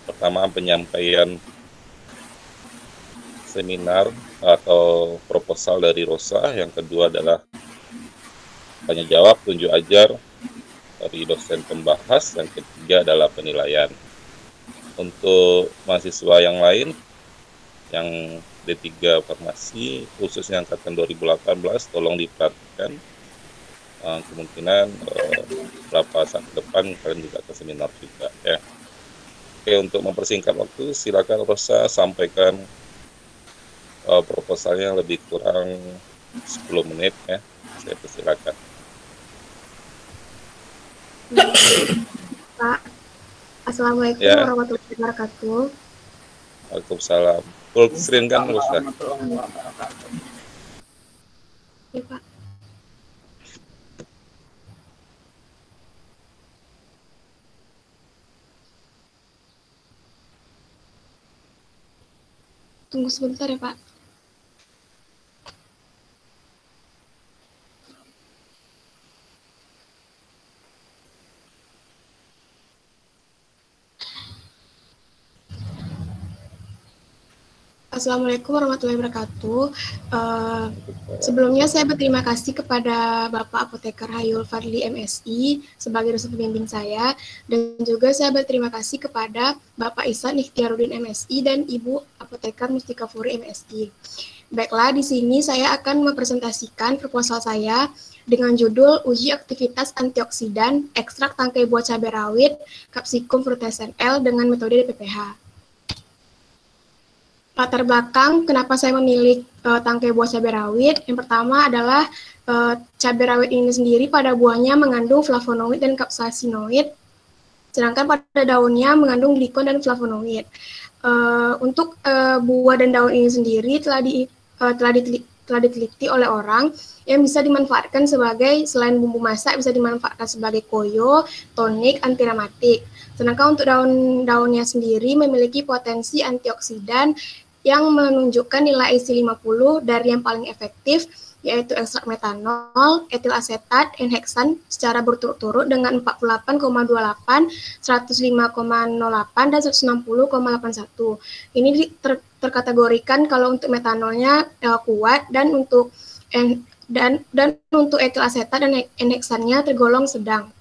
Pertama, penyampaian seminar atau proposal dari Rosa. Yang kedua adalah tanya jawab, tunjuk ajar dari dosen pembahas. Yang ketiga adalah penilaian. Untuk mahasiswa yang lain, yang D3 Farmasi, khususnya angkatan 2018, tolong diperhatikan. Kemungkinan beberapa saat ke depan kalian juga ke seminar juga ya. Oke, untuk mempersingkat waktu, silakan Rosa sampaikan proposalnya lebih kurang 10 menit ya. Saya persilakan. Pak, Assalamualaikum Ya, warahmatullahi wabarakatuh. Waalaikumsalam. Full screen kan Rosa? Ya, Pak. Tunggu sebentar ya, Pak. Assalamualaikum warahmatullahi wabarakatuh. Sebelumnya saya berterima kasih kepada Bapak Apoteker Hayul Fadli MSI sebagai dosen pembimbing saya, dan juga saya berterima kasih kepada Bapak Ihsan Ikhtiaruddin MSI dan Ibu Apoteker Mustika Furi MSI. Baiklah, di sini saya akan mempresentasikan proposal saya dengan judul Uji Aktivitas Antioksidan Ekstrak Tangkai Buah Cabai Rawit Capsicum frutescens L dengan metode DPPH. Latar belakang kenapa saya memilih tangkai buah cabai rawit. Yang pertama adalah cabai rawit ini sendiri pada buahnya mengandung flavonoid dan kapsaicinoid, sedangkan pada daunnya mengandung glikon dan flavonoid. Untuk buah dan daun ini sendiri telah diteliti oleh orang yang bisa dimanfaatkan sebagai, selain bumbu masak, bisa dimanfaatkan sebagai koyo, tonik, antirematik. Sedangkan untuk daun-daunnya sendiri memiliki potensi antioksidan yang menunjukkan nilai IC 50 dari yang paling efektif, yaitu ekstrak metanol, etil asetat, N-heksan secara berturut-turut dengan 48,28, 105,08, dan 160,81. Ini terkategorikan kalau untuk metanolnya kuat, dan untuk untuk etil asetat dan N-heksannya tergolong sedang.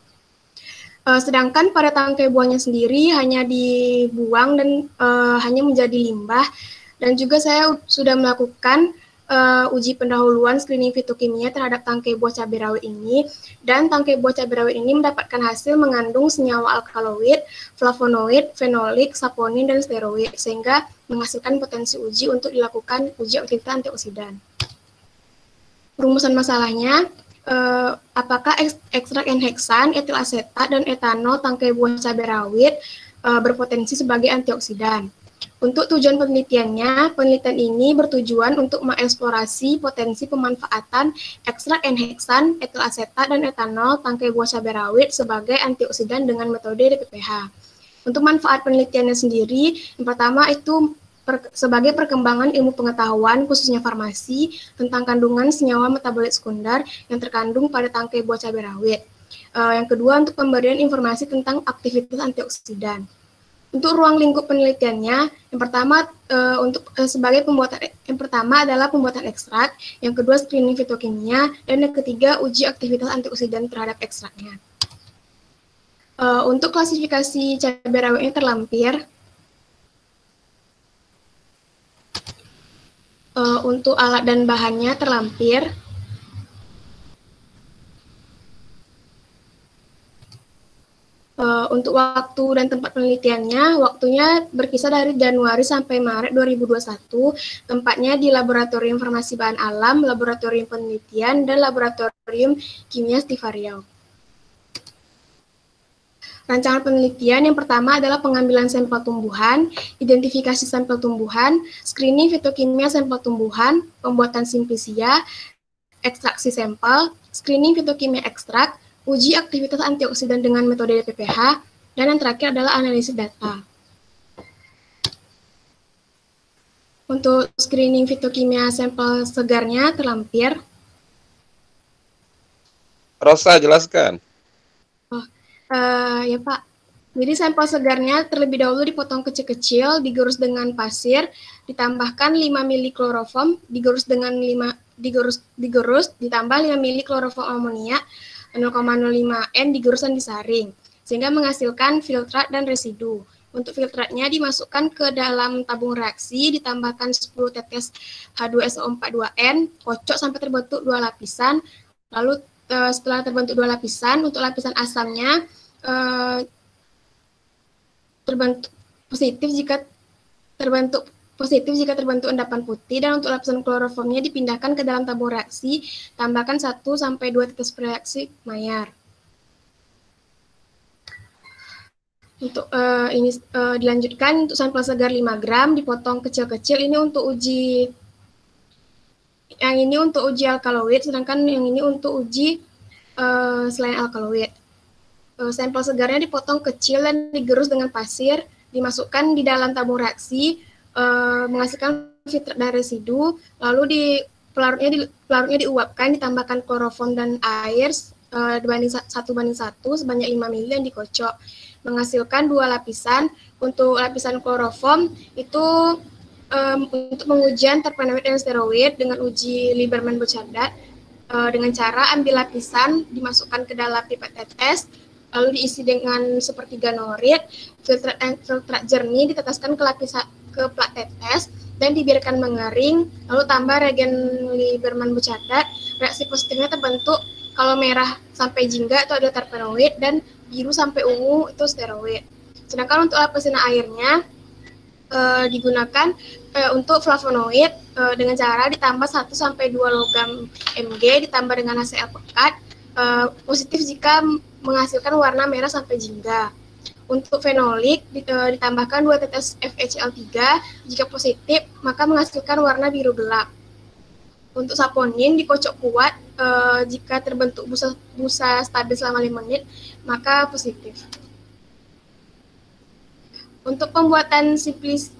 Sedangkan pada tangkai buahnya sendiri hanya dibuang dan hanya menjadi limbah. Dan juga saya sudah melakukan uji pendahuluan screening fitokimia terhadap tangkai buah cabai rawit ini, dan tangkai buah cabai rawit ini mendapatkan hasil mengandung senyawa alkaloid, flavonoid, fenolik, saponin, dan steroid, sehingga menghasilkan potensi uji untuk dilakukan uji aktivitas antioksidan. Rumusan masalahnya, apakah ekstrak N-heksan, etil asetat, dan etanol tangkai buah cabai rawit berpotensi sebagai antioksidan. Untuk tujuan penelitiannya, penelitian ini bertujuan untuk mengeksplorasi potensi pemanfaatan ekstrak N-heksan, etil asetat, dan etanol tangkai buah cabai rawit sebagai antioksidan dengan metode DPPH. Untuk manfaat penelitiannya sendiri, yang pertama itu sebagai perkembangan ilmu pengetahuan, khususnya farmasi, tentang kandungan senyawa metabolit sekunder yang terkandung pada tangkai buah cabai rawit. Yang kedua, untuk pemberian informasi tentang aktivitas antioksidan. Untuk ruang lingkup penelitiannya, yang pertama yang pertama adalah pembuatan ekstrak, yang kedua screening fitokimia, dan yang ketiga uji aktivitas antioksidan terhadap ekstraknya. Untuk klasifikasi cabai rawitnya terlampir. Untuk alat dan bahannya terlampir. Untuk waktu dan tempat penelitiannya, waktunya berkisar dari Januari sampai Maret 2021, tempatnya di Laboratorium Farmasi Bahan Alam, Laboratorium Penelitian, dan Laboratorium Kimia Stiva Riau. Rancangan penelitian yang pertama adalah pengambilan sampel tumbuhan, identifikasi sampel tumbuhan, screening fitokimia sampel tumbuhan, pembuatan simplisia, ekstraksi sampel, screening fitokimia ekstrak, uji aktivitas antioksidan dengan metode DPPH, dan yang terakhir adalah analisis data. Untuk screening fitokimia sampel segarnya terlampir. Rosa, jelaskan. Ya Pak. Jadi sampel segarnya terlebih dahulu dipotong kecil-kecil, digerus dengan pasir, ditambahkan 5 ml kloroform, digerus ditambah 5 ml kloroform amonia, 0,05 N digerus dan disaring, sehingga menghasilkan filtrat dan residu. Untuk filtratnya dimasukkan ke dalam tabung reaksi, ditambahkan 10 tetes H2SO42N, kocok sampai terbentuk 2 lapisan. Lalu setelah terbentuk 2 lapisan, untuk lapisan asamnya terbentuk positif jika terbentuk endapan putih, dan untuk lapisan kloroformnya dipindahkan ke dalam tabung reaksi, tambahkan 1-2 tetes reaksi Maillard. Untuk ini dilanjutkan untuk sampel segar 5 gram dipotong kecil-kecil, ini untuk uji alkaloid, sedangkan yang ini untuk uji selain alkaloid. Sampel segarnya dipotong kecil dan digerus dengan pasir, dimasukkan di dalam tabung reaksi, menghasilkan filtrat dan residu, lalu pelarutnya diuapkan, ditambahkan kloroform dan air 1:1 sebanyak 5 ml dan dikocok, menghasilkan 2 lapisan. Untuk lapisan kloroform itu untuk pengujian terpenoid dan steroid dengan uji Lieberman-Bochardat, dengan cara ambil lapisan, dimasukkan ke dalam pipet tetes, lalu diisi dengan sepertiga norit, filtrat jernih diteteskan ke plat tetes dan dibiarkan mengering, lalu tambah reagen Lieberman-Bochardat. Reaksi positifnya terbentuk kalau merah sampai jingga itu adalah terpenoid dan biru sampai ungu itu steroid. Sedangkan untuk lapisan airnya digunakan untuk flavonoid dengan cara ditambah 1-2 logam Mg ditambah dengan HCl pekat, positif jika menghasilkan warna merah sampai jingga. Untuk fenolik ditambahkan 2 tetes FeCl3, jika positif maka menghasilkan warna biru gelap. Untuk saponin dikocok kuat, jika terbentuk busa stabil selama 5 menit maka positif. Untuk pembuatan simplis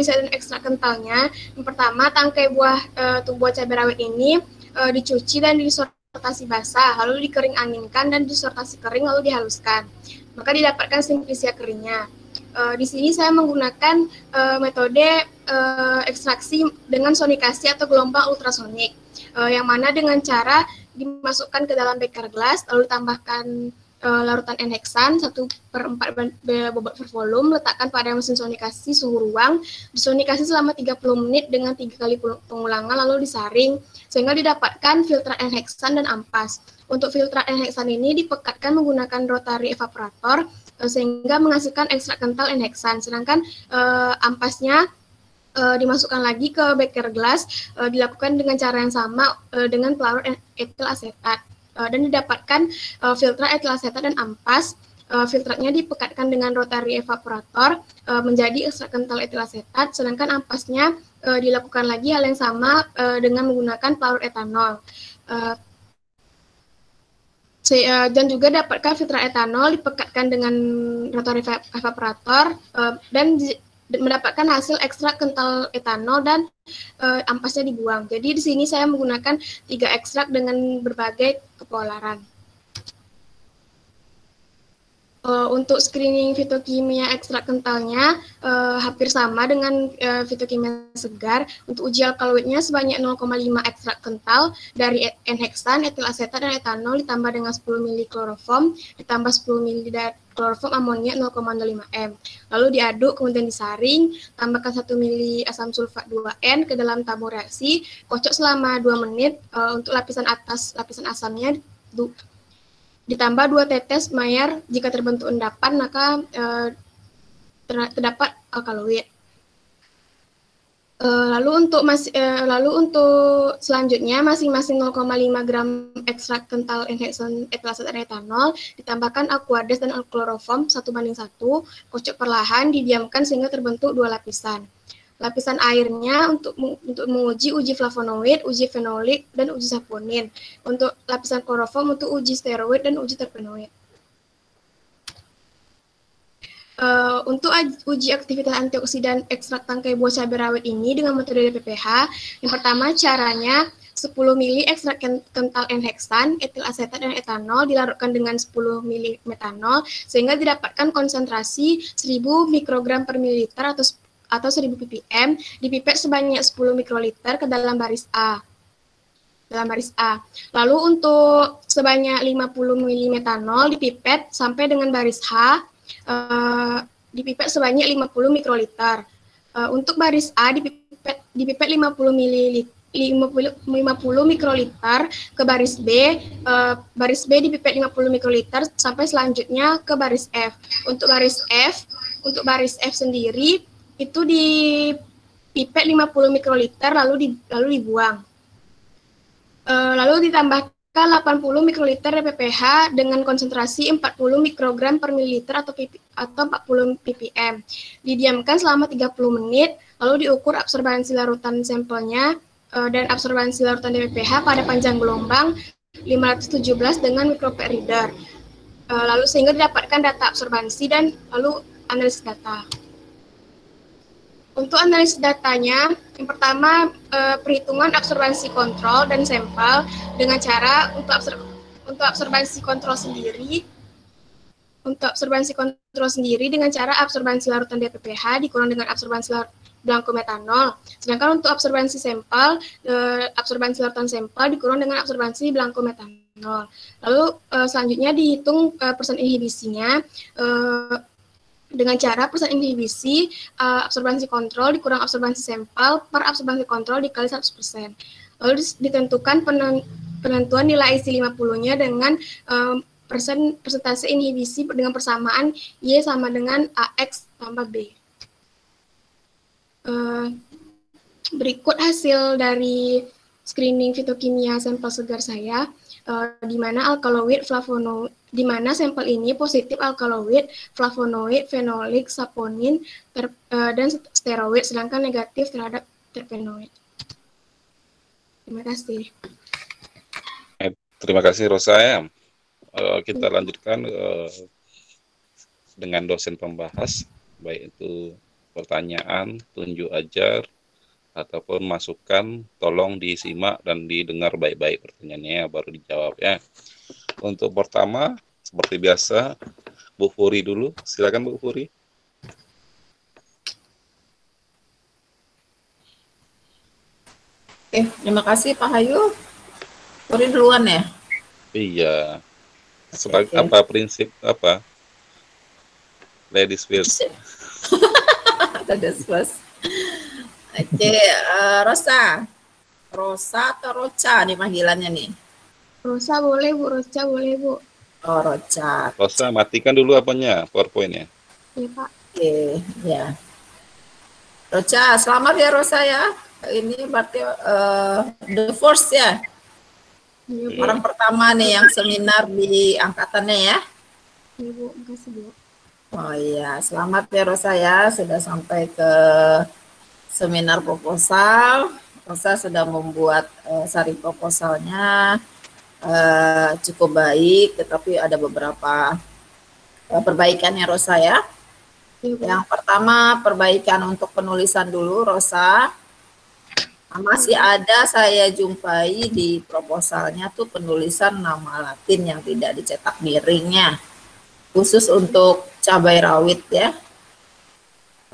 dan ekstrak kentalnya, yang pertama tangkai buah cabai rawit ini dicuci dan disortasi basah, lalu dikering anginkan dan disortasi kering lalu dihaluskan. Maka didapatkan simplisia keringnya. Di sini saya menggunakan metode ekstraksi dengan sonikasi atau gelombang ultrasonik, yang mana dengan cara dimasukkan ke dalam beker gelas, lalu ditambahkan larutan N-heksan 1/4 bobot per volume, letakkan pada mesin sonikasi suhu ruang, disonikasi selama 30 menit dengan 3 kali pengulangan, lalu disaring sehingga didapatkan filtrat N-heksan dan ampas. Untuk filtrat N-heksan ini dipekatkan menggunakan rotary evaporator sehingga menghasilkan ekstrak kental N-heksan, sedangkan ampasnya dimasukkan lagi ke beker gelas, dilakukan dengan cara yang sama dengan pelarut etil asetat. Dan didapatkan filtrat etil asetat dan ampas. Filtratnya dipekatkan dengan rotary evaporator menjadi ekstrak kental etil asetat, sedangkan ampasnya dilakukan lagi hal yang sama dengan menggunakan pelarut etanol. Dan juga dapatkan filtrat etanol dipekatkan dengan rotary evaporator dan mendapatkan hasil ekstrak kental etanol dan ampasnya dibuang. Jadi di sini saya menggunakan 3 ekstrak dengan berbagai kepolaran. Untuk screening fitokimia ekstrak kentalnya hampir sama dengan fitokimia segar. Untuk uji alkaloidnya sebanyak 0,5 ekstrak kental dari N-heksan, etil asetat, dan etanol ditambah dengan 10 ml kloroform, ditambah 10 ml kloroform amonia 0,05 M. Lalu diaduk, kemudian disaring, tambahkan 1 ml asam sulfat 2N ke dalam tabung reaksi, kocok selama 2 menit. Untuk lapisan atas, lapisan asamnya ditambah 2 tetes Maillard, jika terbentuk endapan maka terdapat alkaloid. Lalu untuk selanjutnya masing-masing 0,5 gram ekstrak kental N-heksan, etil asetat, dan etanol ditambahkan aquades dan kloroform 1:1, kocok perlahan, didiamkan sehingga terbentuk 2 lapisan. Lapisan airnya untuk menguji uji flavonoid, uji fenolik, dan uji saponin. Untuk lapisan kloroform untuk uji steroid dan uji terpenoid. Untuk uji aktivitas antioksidan ekstrak tangkai buah cabai rawit ini dengan metode DPPH, yang pertama caranya 10 mili ekstrak kental N-heksan, etil asetat dan etanol dilarutkan dengan 10 mili metanol sehingga didapatkan konsentrasi 1000 mikrogram per mililiter atau 1000 ppm dipipet sebanyak 10 mikroliter ke dalam baris A. Lalu untuk sebanyak 50 mili metanol dipipet sampai dengan baris H, dipipet sebanyak 50 mikroliter. Untuk baris A dipipet 50 mikroliter ke baris B, dipipet 50 mikroliter sampai selanjutnya ke baris F. Untuk baris F sendiri itu dipipet 50 mikroliter lalu dibuang. Lalu ditambahkan 80 mikroliter PPH dengan konsentrasi 40 mikrogram per mililiter atau 40 ppm. Didiamkan selama 30 menit, lalu diukur absorbansi larutan sampelnya dan absorbansi larutan DPPH pada panjang gelombang 517 dengan micropet reader. Lalu sehingga didapatkan data absorbansi dan lalu analisis data. Untuk analisis datanya, yang pertama perhitungan absorbansi kontrol dan sampel dengan cara untuk absorbansi kontrol sendiri dengan cara absorbansi larutan DPPH dikurang dengan absorbansi blanko metanol. Sedangkan untuk absorbansi sampel, absorbansi larutan sampel dikurang dengan absorbansi blanko metanol. Lalu selanjutnya dihitung persen inhibisinya dengan cara persen inhibisi absorbansi kontrol dikurang absorbansi sampel per absorbansi kontrol dikali 100%. Lalu ditentukan penentuan nilai IC 50-nya dengan persentase inhibisi dengan persamaan Y sama dengan AX tambah B. Berikut hasil dari screening fitokimia sampel segar saya, di mana di mana sampel ini positif alkaloid, flavonoid, fenolik, saponin, dan steroid, sedangkan negatif terhadap terpenoid. Terima kasih. Terima kasih Rosa. Kita lanjutkan dengan dosen pembahas, baik itu pertanyaan, tunjuk ajar, ataupun masukan, tolong disimak dan didengar baik-baik pertanyaannya, baru dijawab ya. Untuk pertama, seperti biasa, Bu Furi dulu. Silakan Bu Furi. Oke, terima kasih Pak Hayu. Furi duluan ya? Iya. Sebagai apa prinsip apa? Ladies first. Ladies first. Oke, Rosa atau Roca nih panggilannya nih? Rosa boleh Bu, Roca boleh Bu. Oh, Roca. Rosa, matikan dulu apanya, PowerPoint-nya. Iya Pak. Oke, ya. Roca, selamat ya Rosa ya. Ini berarti the first ya. Iya, Orang pertama nih yang seminar di angkatannya ya. Iya Bu, makasih Bu. Oh iya, selamat ya Rosa ya, sudah sampai ke seminar proposal. Rosa sudah membuat sari proposalnya cukup baik, tetapi ada beberapa perbaikan ya Rosa ya. Yang pertama, perbaikan untuk penulisan dulu Rosa. Masih ada saya jumpai di proposalnya tuh penulisan nama Latin yang tidak dicetak miringnya, khusus untuk cabai rawit ya.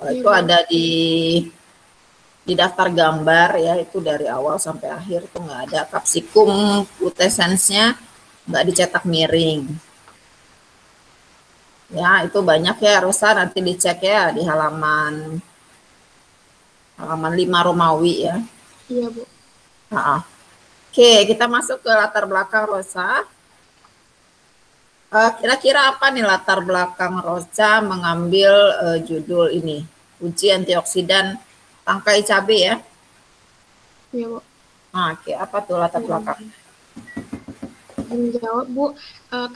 Itu ada di daftar gambar ya, itu dari awal sampai akhir tuh nggak ada capsicum putescens-nya, nggak dicetak miring. Ya, itu banyak ya Rosa, nanti dicek ya di halaman 5 Romawi ya. Iya Bu. Oke, kita masuk ke latar belakang Rosa. Kira-kira apa nih latar belakang Rosa mengambil judul ini, uji antioksidan tangkai cabai ya? Iya Bu. Oke, apa tuh latar belakang? Menjawab Bu,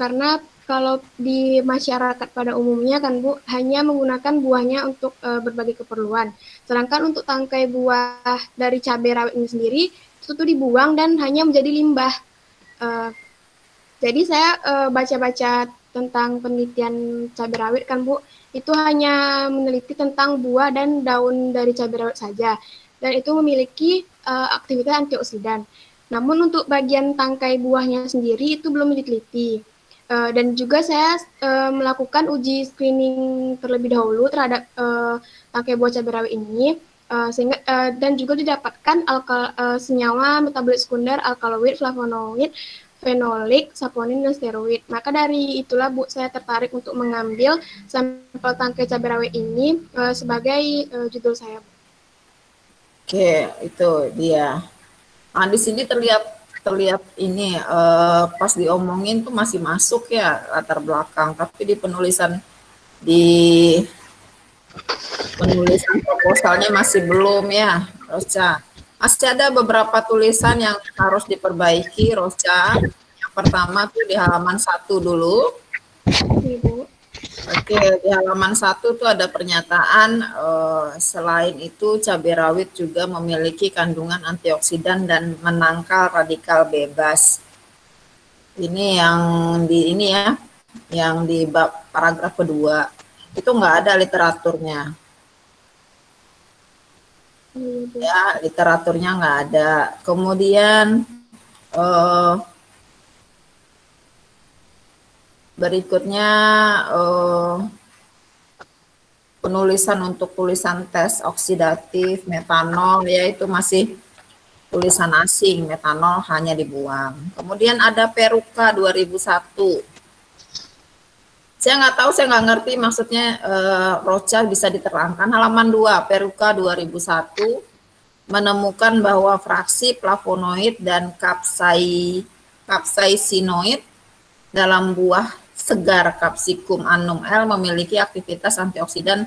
karena kalau di masyarakat pada umumnya kan Bu, hanya menggunakan buahnya untuk berbagai keperluan. Sedangkan untuk tangkai buah dari cabai rawit ini sendiri, itu tuh dibuang dan hanya menjadi limbah. Jadi saya baca-baca tentang penelitian cabai rawit kan Bu, itu hanya meneliti tentang buah dan daun dari cabai rawit saja. Dan itu memiliki aktivitas antioksidan. Namun untuk bagian tangkai buahnya sendiri itu belum diteliti. Dan juga saya melakukan uji screening terlebih dahulu terhadap tangkai buah cabai rawit ini, sehingga dan juga didapatkan senyawa metabolit sekunder, alkaloid, flavonoid, fenolik, saponin, dan steroid. Maka dari itulah Bu, saya tertarik untuk mengambil sampel tangkai cabai rawit ini sebagai judul saya. Oke, itu dia. Nah, di sini terlihat ini pas diomongin tuh masih masuk ya latar belakang, tapi di penulisan proposalnya masih belum ya, Roca. Masih ada beberapa tulisan yang harus diperbaiki, Roca. Yang pertama tuh di halaman 1 dulu. Ibu. Oke, di halaman 1 tuh ada pernyataan selain itu cabai rawit juga memiliki kandungan antioksidan dan menangkal radikal bebas. Ini yang di bab paragraf kedua. Itu nggak ada literaturnya. Ya, literaturnya nggak ada. Kemudian berikutnya penulisan untuk tulisan tes oksidatif metanol, yaitu masih tulisan asing, metanol hanya dibuang. Kemudian ada Peruka 2001. Saya nggak tahu, saya nggak ngerti maksudnya, Roca bisa diterangkan. Halaman 2, Peruka 2001 menemukan bahwa fraksi flavonoid dan kapsaisinoid dalam buah segar Capsicum annum L memiliki aktivitas antioksidan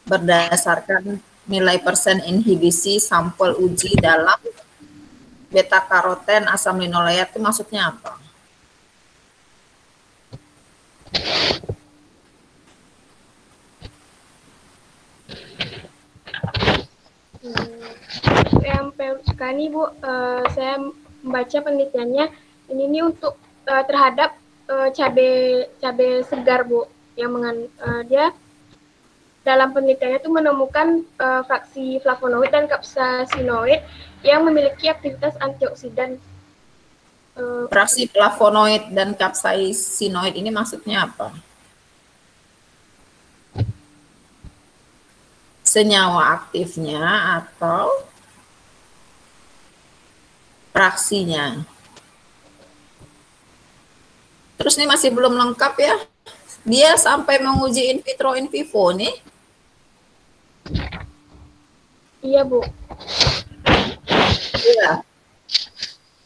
berdasarkan nilai persen inhibisi sampel uji dalam beta karoten asam linoleat. Itu maksudnya apa? Yang suka nih Bu, saya membaca penelitiannya ini untuk terhadap cabai segar Bu, yang dia dalam penelitiannya itu menemukan fraksi flavonoid dan capsaicinoid yang memiliki aktivitas antioksidan. Fraksi flavonoid dan capsaicinoid ini maksudnya apa? Senyawa aktifnya atau fraksinya? Terus ini masih belum lengkap ya. Dia sampai menguji in vitro in vivo nih. Iya, Bu. Iya.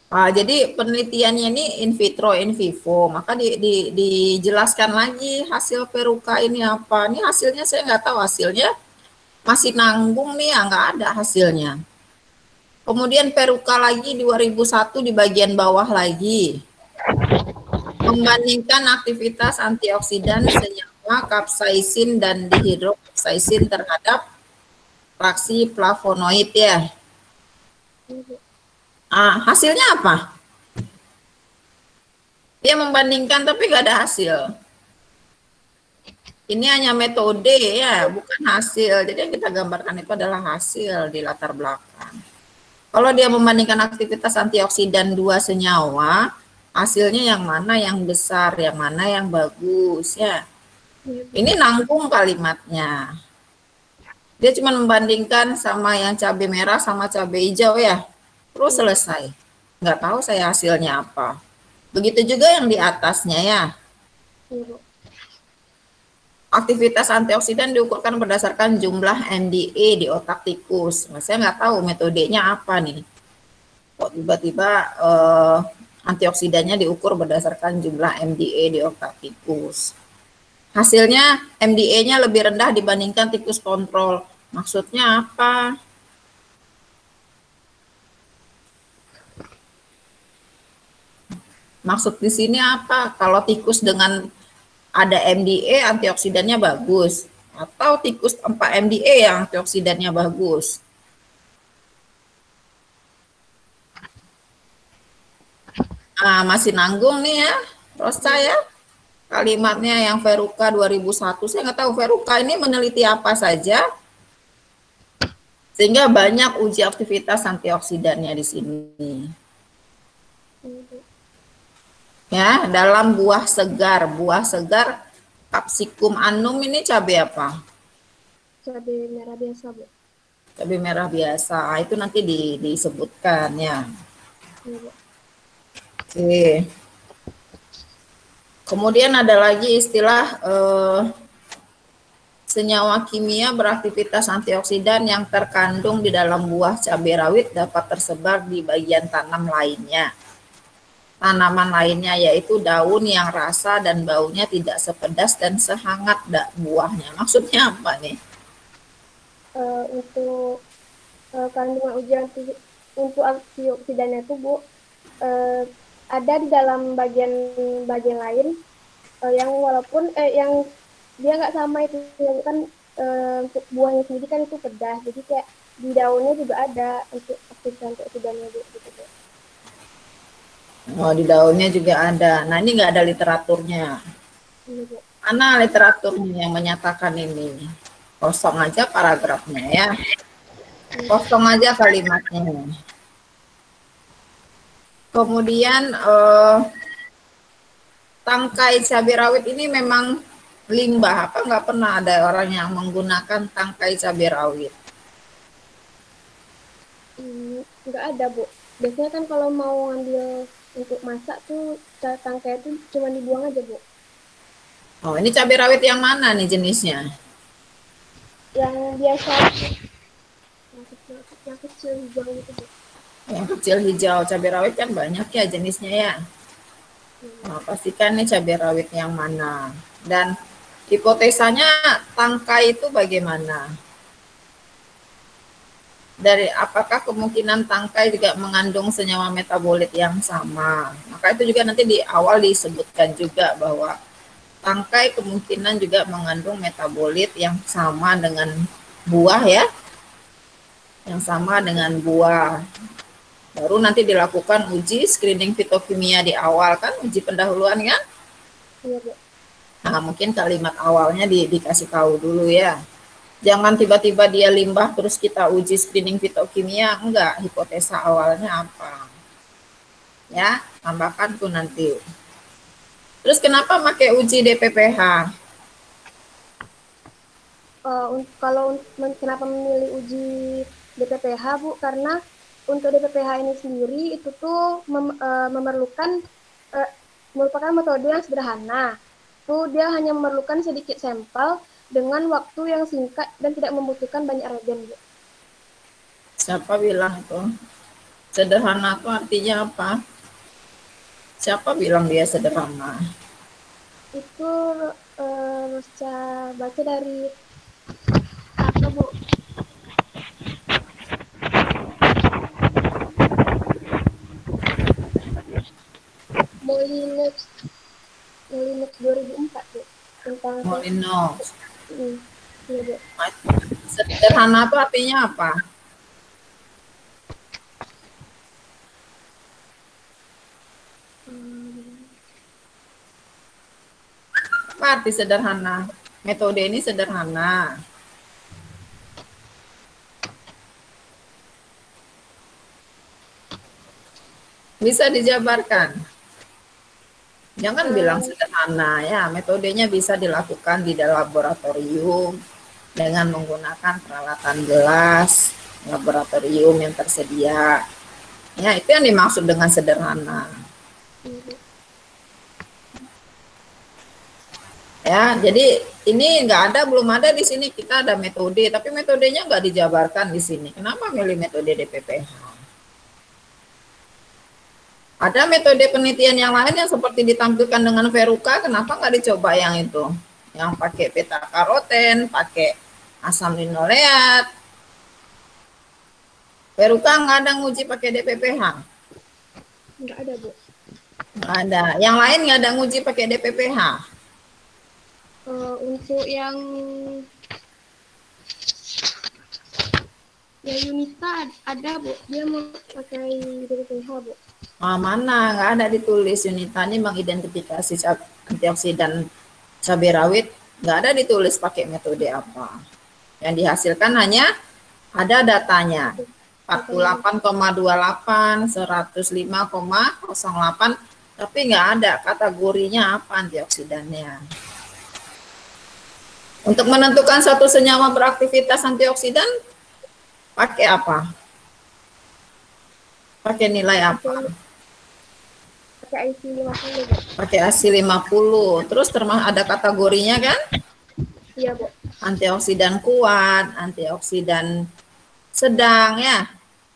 Nah, jadi penelitiannya ini in vitro in vivo. Maka dijelaskan lagi hasil Peruka ini apa. Ini hasilnya saya nggak tahu hasilnya. Masih nanggung nih ya, nggak ada hasilnya. Kemudian Peruka lagi 2001 di bagian bawah lagi. Membandingkan aktivitas antioksidan senyawa kapsaisin dan dihidrokapsaisin terhadap fraksi flavonoid ya. Hasilnya apa? Dia membandingkan tapi nggak ada hasil. Ini hanya metode ya, bukan hasil. Jadi yang kita gambarkan itu adalah hasil di latar belakang. Kalau dia membandingkan aktivitas antioksidan dua senyawa, hasilnya yang mana yang besar, yang mana yang bagus ya. Ini nanggung kalimatnya. Dia cuma membandingkan sama yang cabai merah sama cabai hijau ya. Terus selesai. Nggak tahu saya hasilnya apa. Begitu juga yang di atasnya ya. Aktivitas antioksidan diukurkan berdasarkan jumlah MDA di otak tikus. Nah, saya nggak tahu metodenya apa nih. Kok tiba-tiba antioksidannya diukur berdasarkan jumlah MDA di otak tikus. Hasilnya MDA-nya lebih rendah dibandingkan tikus kontrol. Maksudnya apa? Maksud di sini apa? Kalau tikus dengan ada MDA antioksidannya bagus, atau tikus tanpa MDA yang antioksidannya bagus? Masih nanggung nih ya, Rosa ya. Kalimatnya yang Peruka 2001, saya nggak tahu Peruka ini meneliti apa saja, sehingga banyak uji aktivitas antioksidannya di sini. Ya, dalam buah segar. Buah segar Capsicum annum ini cabai apa? Cabai merah biasa, Bu. Cabai merah biasa. Itu nanti disebutkan ya. Iya, Bu. Oke. Kemudian ada lagi istilah senyawa kimia beraktivitas antioksidan yang terkandung di dalam buah cabai rawit dapat tersebar di bagian tanam lainnya. Tanaman lainnya yaitu daun yang rasa dan baunya tidak sepedas dan sehangat buahnya. Maksudnya apa nih? Untuk kandungan untuk antioksidannya itu, Bu, ada di dalam bagian lain yang walaupun yang dia nggak sama itu kan, untuk buahnya sendiri kan itu pedas, jadi kayak di daunnya juga ada untuk antioksidannya, Bu, gitu, Bu. Oh, di daunnya juga ada. Nah, ini nggak ada literaturnya. Iya, Bu. Mana literaturnya yang menyatakan ini? Kosong aja paragrafnya ya. Kosong aja kalimatnya. Kemudian tangkai cabai rawit ini memang limbah. Apa nggak pernah ada orang yang menggunakan tangkai cabai rawit? Nggak ada, Bu. Biasanya kan kalau mau ngambil untuk masak tuh tangkai itu cuma dibuang aja, Bu. Oh, ini cabai rawit yang mana nih jenisnya? Yang biasa, yang kecil hijau gitu, Bu. Yang kecil hijau. Cabai rawit kan banyak ya jenisnya ya. Nah, pastikan nih cabai rawit yang mana. Dan hipotesanya tangkai itu bagaimana? Dari apakah kemungkinan tangkai juga mengandung senyawa metabolit yang sama? Maka itu juga nanti di awal disebutkan juga bahwa tangkai kemungkinan juga mengandung metabolit yang sama dengan buah ya. Yang sama dengan buah. Baru nanti dilakukan uji screening fitokimia di awal kan, uji pendahuluan kan? Iya, Bu. Nah, mungkin kalimat awalnya dikasih tahu dulu ya. Jangan tiba-tiba dia limbah terus kita uji screening fitokimia, enggak, hipotesa awalnya apa. Ya, tambahkan tuh nanti. Terus kenapa pakai uji DPPH? Kalau kenapa memilih uji DPPH, Bu? Karena untuk DPPH ini sendiri itu tuh merupakan metode yang sederhana. Tuh dia hanya memerlukan sedikit sampel dengan waktu yang singkat dan tidak membutuhkan banyak reagen, Bu. Siapa bilang itu? Sederhana itu artinya apa? Siapa bilang dia sederhana? Itu baca dari apa, Bu? Molinox 2004, Bu. Tentang Molinox. Iya, Bu. Sederhana itu artinya apa? Apa arti sederhana? Metode ini sederhana. Bisa dijabarkan. Jangan bilang sederhana ya, metodenya bisa dilakukan di dalam laboratorium dengan menggunakan peralatan gelas, laboratorium yang tersedia. Ya, itu yang dimaksud dengan sederhana. Ya, jadi ini belum ada di sini, kita ada metode, tapi metodenya nggak dijabarkan di sini. Kenapa milih metode DPPH? Ada metode penelitian yang lain yang seperti ditampilkan dengan Veruca, kenapa nggak dicoba yang itu? Yang pakai beta karoten, pakai asam linoleat. Veruca nggak ada nguji pakai DPPH? Nggak ada, Bu. Nggak ada. Yang lain nggak ada nguji pakai DPPH? Untuk yang Yunita ada, Bu. Dia mau pakai DPPH, Bu. Mana nggak ada ditulis. Yunita ini mengidentifikasi antioksidan cabai rawit, nggak ada ditulis pakai metode apa. Yang dihasilkan hanya ada datanya 48,28, 105,08, Tapi nggak ada kategorinya apa antioksidannya. Untuk menentukan satu senyawa beraktivitas antioksidan, pakai apa? Pakai nilai apa? Pakai IC 50, Bu. Pakai ASI 50. Terus ada kategorinya kan? Iya, Bu. Antioksidan kuat, antioksidan sedang ya,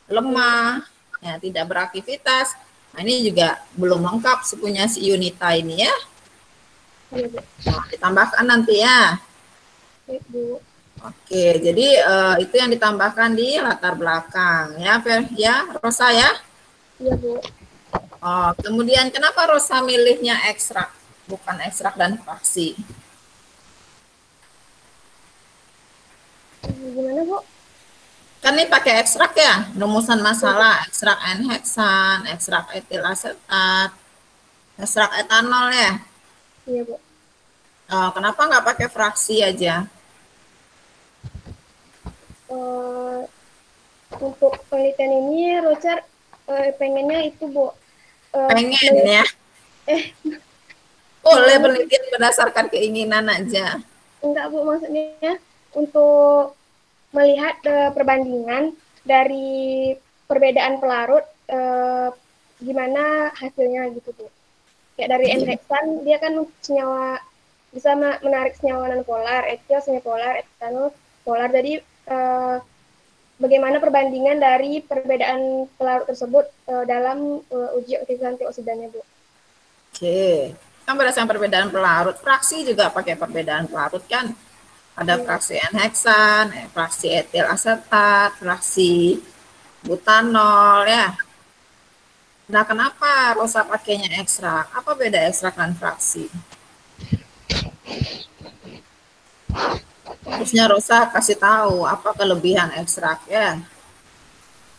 lemah, ya tidak beraktivitas. Nah, ini juga belum lengkap punya si Yunita ini ya. Iya, Bu. Nah, ditambahkan nanti ya. Baik, Bu. Oke, jadi itu yang ditambahkan di latar belakang ya, ya, Rosa ya. Iya, Bu. Oh, kemudian kenapa Rosa milihnya ekstrak, bukan ekstrak dan fraksi? Gimana, Bu? Kan ini pakai ekstrak ya, rumusan masalah, ekstrak N-heksan, ekstrak etil asetat, ekstrak etanol ya. Iya, Bu. Oh, kenapa nggak pakai fraksi aja? Untuk penelitian ini, Rocer pengennya itu, Bu. Pengen ya? Boleh penelitian berdasarkan keinginan aja. Enggak, Bu, maksudnya untuk melihat perbandingan dari perbedaan pelarut, gimana hasilnya gitu, Bu. Kayak dari N-heksan, dia kan senyawa bisa menarik senyawa non-polar, etil semipolar, etanol polar. Jadi bagaimana perbandingan dari perbedaan pelarut tersebut dalam uji antioksidannya, Bu. Oke, kan berdasarkan perbedaan pelarut, fraksi juga pakai perbedaan pelarut kan? Ada fraksi N-heksan, fraksi etil asetat, fraksi butanol ya. Nah, kenapa Rosa pakainya ekstrak? Apa beda ekstrak dan fraksi? Harusnya Rosa kasih tahu apa kelebihan ekstrak ya.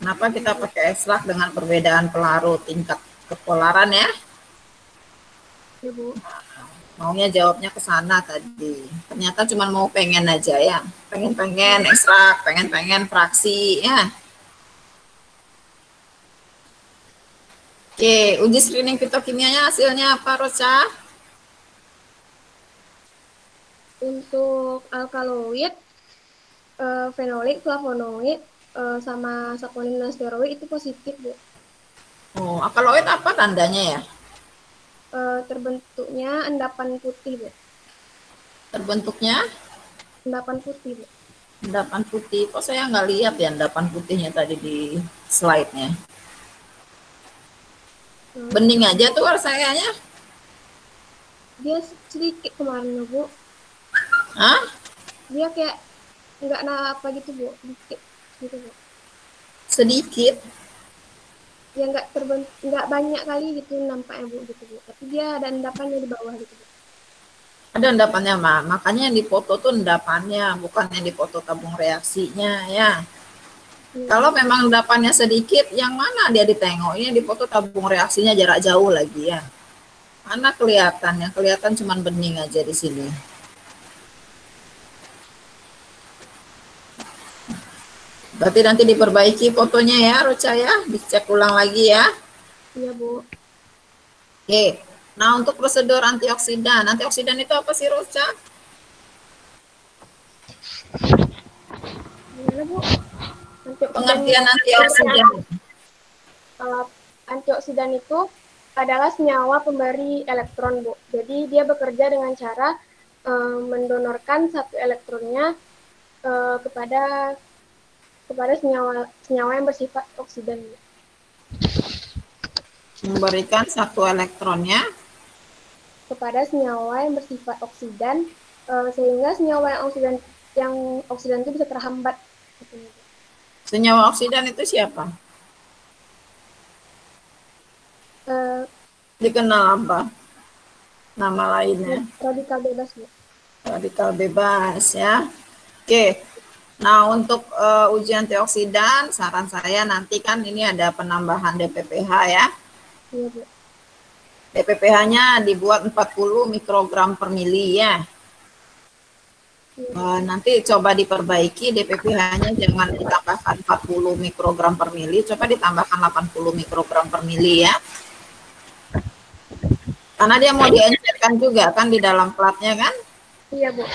Kenapa kita pakai ekstrak dengan perbedaan pelarut tingkat kepolaran ya? Ibu. Maunya jawabnya ke sana tadi. Ternyata cuma mau pengen aja ya. Pengen-pengen ekstrak, pengen-pengen fraksi ya. Oke, uji screening fitokimianya hasilnya apa, Rosa? Untuk alkaloid, fenolik, flavonoid, sama saponin dan steroid itu positif, Bu. Oh, alkaloid apa tandanya ya? Terbentuknya endapan putih, Bu. Terbentuknya? Endapan putih, Bu. Endapan putih. Kok saya nggak lihat ya endapan putihnya tadi di slide-nya? Bening aja tuh rasanya. Dia sedikit kemarin, Bu. Hah? Dia kayak nggak apa gitu, Bu. Sedikit gitu, Bu. Sedikit? Ya nggak banyak kali gitu nampaknya, Bu, gitu, Bu. Tapi dia ada endapannya di bawah gitu, Bu. Ada endapannya, Ma. Makanya yang dipoto tuh endapannya, bukan yang dipoto tabung reaksinya ya. Kalau memang endapannya sedikit, yang mana dia ditengok? Ini dipoto tabung reaksinya jarak jauh lagi ya. Mana kelihatannya? Kelihatan cuma bening aja di sini. Berarti nanti diperbaiki fotonya ya, Roca ya. Dicek ulang lagi ya. Iya, Bu. Oke. Nah, untuk prosedur antioksidan. Antioksidan itu apa sih, Roca? Gimana, Bu? Pengertian antioksidan. Antioksidan itu adalah senyawa pemberi elektron, Bu. Jadi dia bekerja dengan cara mendonorkan satu elektronnya kepada senyawa yang bersifat oksidan. Memberikan satu elektronnya kepada senyawa yang bersifat oksidan, sehingga senyawa yang oksidan itu bisa terhambat. Senyawa oksidan itu siapa? Dikenal apa? Nama lainnya? Radikal bebas, Bu. Radikal bebas ya. Oke. Nah, untuk uji antioksidan, saran saya nanti kan ini ada penambahan DPPH ya. Iya, Bu. DPPH-nya dibuat 40 mikrogram per mili ya. Nanti coba diperbaiki DPPH-nya jangan ditambahkan 40 mikrogram per mili, coba ditambahkan 80 mikrogram per mili ya. Karena dia mau diencerkan juga kan di dalam platnya kan? Iya, Bu.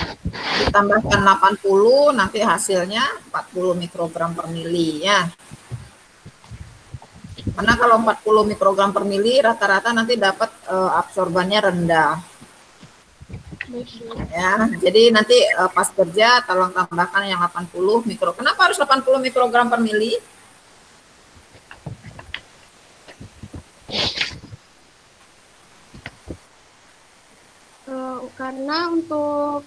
Ditambahkan 80, nanti hasilnya 40 mikrogram per mili ya. Karena kalau 40 mikrogram per mili rata-rata nanti dapat absorbannya rendah. Ya, jadi nanti pas kerja tolong tambahkan yang 80 mikro. Kenapa harus 80 mikrogram per mili? Karena untuk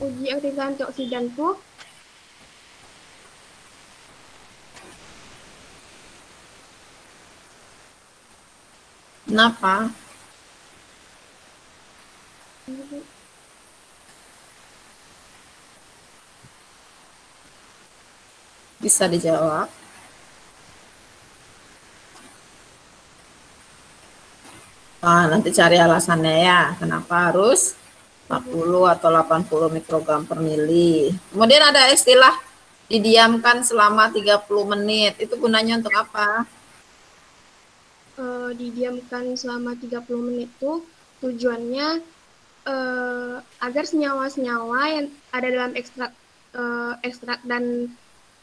uji aktivitas antioksidan tuh Kenapa? Bisa dijawab. Nanti cari alasannya ya, kenapa harus 40 atau 80 mikrogram per mili. Kemudian ada istilah didiamkan selama 30 menit. Itu gunanya untuk apa? Didiamkan selama 30 menit itu tujuannya agar senyawa-senyawa yang ada dalam ekstrak dan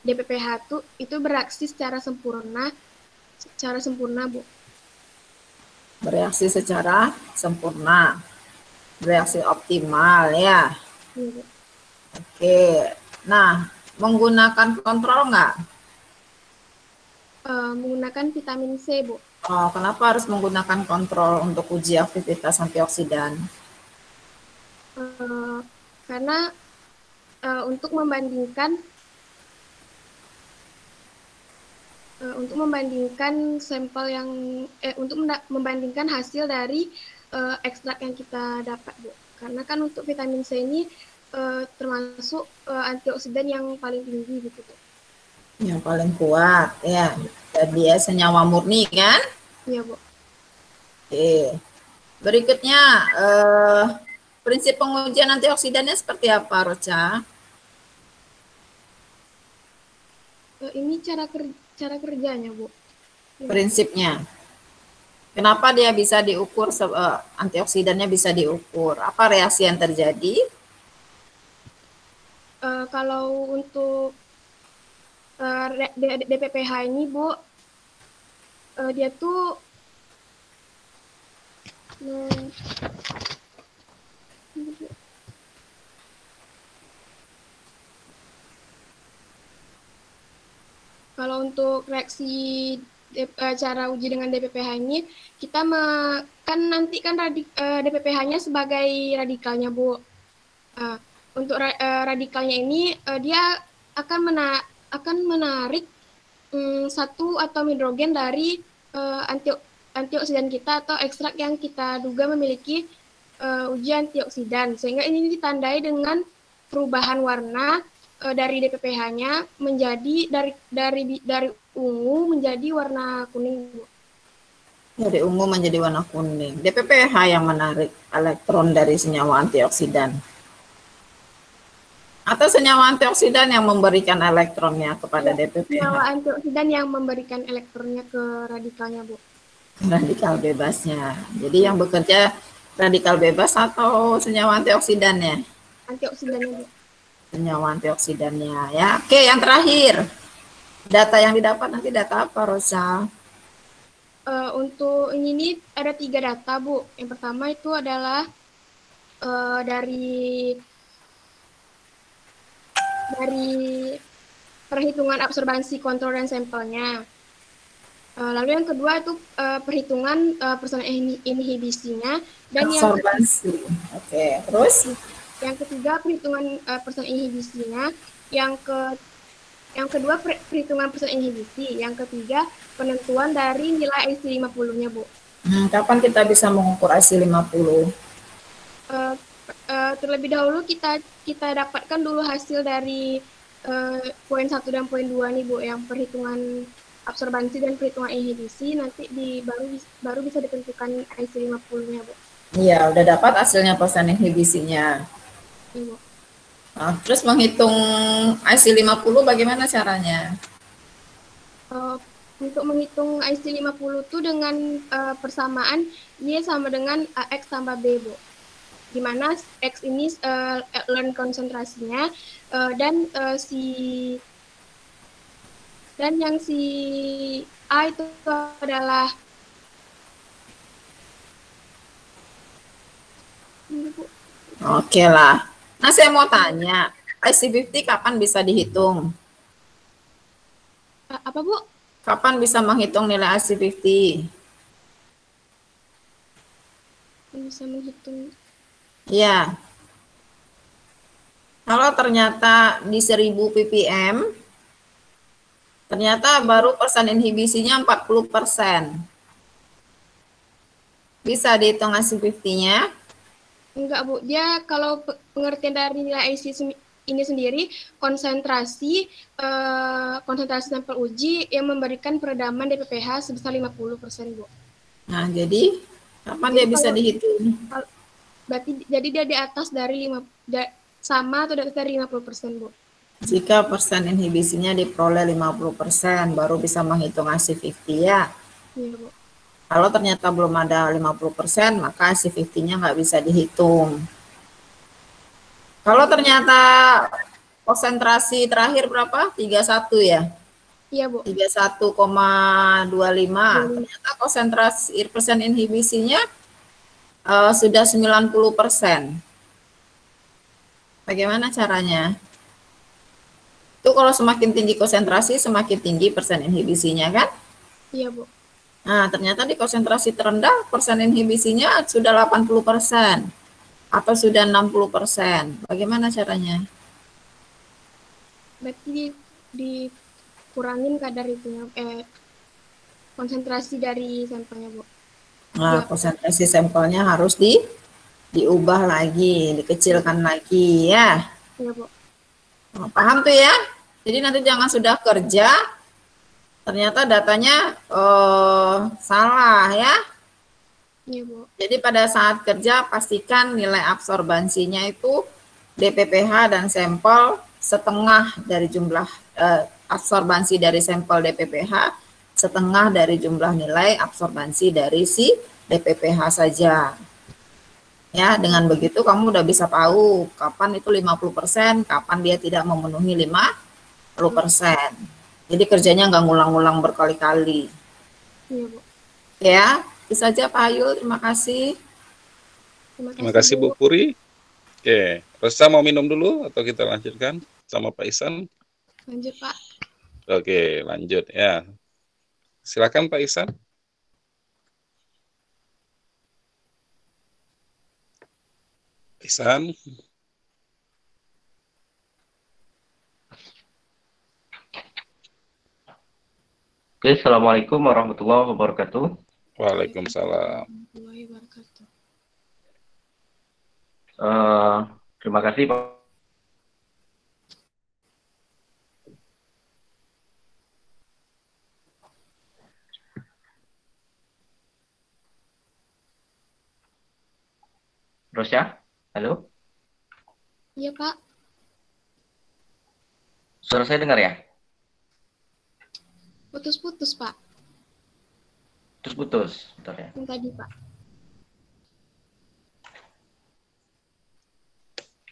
DPPH itu bereaksi secara sempurna, Bu. Bereaksi secara sempurna, bereaksi optimal ya. Iya, Oke, nah menggunakan kontrol nggak? Menggunakan vitamin C, Bu. Kenapa harus menggunakan kontrol untuk uji aktivitas antioksidan? Karena untuk membandingkan sampel yang untuk membandingkan hasil dari ekstrak yang kita dapat, Bu. Karena kan untuk vitamin C ini termasuk antioksidan yang paling tinggi gitu, Bu. Yang paling kuat ya. Dan dia senyawa murni kan? Iya, Bu. Oke. Berikutnya prinsip pengujian antioksidannya seperti apa, Rocha? Ini cara kerjanya, Bu. Prinsipnya. Kenapa dia bisa diukur, antioksidannya bisa diukur? Apa reaksi yang terjadi? Kalau untuk DPPH ini, Bu, dia tuh kalau untuk reaksi cara uji dengan DPPH ini, kita kan nanti kan DPPH-nya sebagai radikalnya, Bu. Untuk radikalnya ini dia akan menarik satu atom hidrogen dari antioksidan kita atau ekstrak yang kita duga memiliki uji antioksidan, sehingga ini ditandai dengan perubahan warna dari DPPH-nya menjadi dari ungu menjadi warna kuning. Dari ungu menjadi warna kuning. DPPH yang menarik elektron dari senyawa antioksidan. Atau senyawa antioksidan yang memberikan elektronnya kepada DPPH. Senyawa antioksidan yang memberikan elektronnya ke radikalnya, Bu. Radikal bebasnya. Jadi yang bekerja radikal bebas atau senyawa antioksidannya? Antioksidannya, Bu. Senyawa antioksidannya ya. Oke, yang terakhir. Data yang didapat nanti data apa, Rosa? Untuk ini ada 3 data, Bu. Yang pertama itu adalah dari perhitungan absorbansi kontrol dan sampelnya. Lalu yang kedua itu perhitungan personal inhibisinya dan absorbansi. Oke, terus yang ketiga perhitungan personal inhibisinya, yang kedua perhitungan personal inhibisi, yang ketiga penentuan dari nilai IC50-nya, Bu. Kapan kita bisa mengukur IC50? Terlebih dahulu kita dapatkan dulu hasil dari poin 1 dan poin 2 nih, Bu, yang perhitungan absorbansi dan perhitungan inhibisi, nanti baru bisa ditentukan IC50-nya, Bu. Iya, udah dapat hasilnya personal inhibisinya. Iya, Bu. Nah, terus menghitung IC50 bagaimana caranya? Untuk menghitung IC50 itu dengan persamaan Y sama dengan X tambah B, Bu. Di mana X ini learn konsentrasinya dan yang si A itu adalah Oke lah. Nah, saya mau tanya, IC50 kapan bisa dihitung? apa, Bu? Kapan bisa menghitung nilai IC50? Bisa menghitung. Ya. Kalau ternyata di 1000 ppm, ternyata baru persen inhibisinya 40%. Bisa dihitung IC50-nya? Enggak, Bu. Dia kalau pengertian dari nilai IC ini sendiri, konsentrasi sampel uji yang memberikan peredaman DPPH sebesar 50%, Bu. Nah, jadi kapan dia bisa dihitung? Berarti jadi dia di atas dari sama atau di atas dari 50%, Bu. Jika persen inhibisinya diperoleh 50%, baru bisa menghitung IC50 ya. Iya, Bu. Kalau ternyata belum ada 50%, maka IC50-nya nggak bisa dihitung. Kalau ternyata konsentrasi terakhir berapa? 31 ya? Iya, Bu. 31,25. Ternyata konsentrasi persen inhibisinya sudah 90%. Bagaimana caranya? Itu kalau semakin tinggi konsentrasi, semakin tinggi persen inhibisinya kan? Iya, Bu. Nah, ternyata di konsentrasi terendah, persen inhibisinya sudah 80% atau sudah 60%. Bagaimana caranya? Berarti dikurangin kadar itu konsentrasi dari sampelnya, Bu. Nah, konsentrasi sampelnya harus diubah lagi, dikecilkan lagi ya. Iya, Bu. Oh, paham tuh ya? Jadi nanti jangan sudah kerja, ternyata datanya salah ya. Iya, Bu. Jadi pada saat kerja pastikan nilai absorbansinya itu DPPH dan sampel setengah dari jumlah absorbansi dari sampel DPPH, setengah dari jumlah nilai absorbansi dari si DPPH saja. Ya, dengan begitu kamu udah bisa tahu kapan itu 50%, kapan dia tidak memenuhi 50%. Jadi kerjanya nggak ngulang-ngulang berkali-kali. Iya, Bu. Ya, itu saja Pak Ayul, terima kasih. Terima kasih Bu Puri. Oke, Rosa mau minum dulu atau kita lanjutkan sama Pak Ihsan? Lanjut, Pak. Oke, lanjut ya. Silakan Pak Ihsan. Ihsan. Oke, Assalamualaikum warahmatullahi wabarakatuh. Waalaikumsalam. Warahmatullahi wabarakatuh. Terima kasih Pak. Rosya, halo? Iya, Pak. Suara saya dengar ya? Putus-putus, Pak. Putus-putus, bentar ya. Yang tadi, Pak.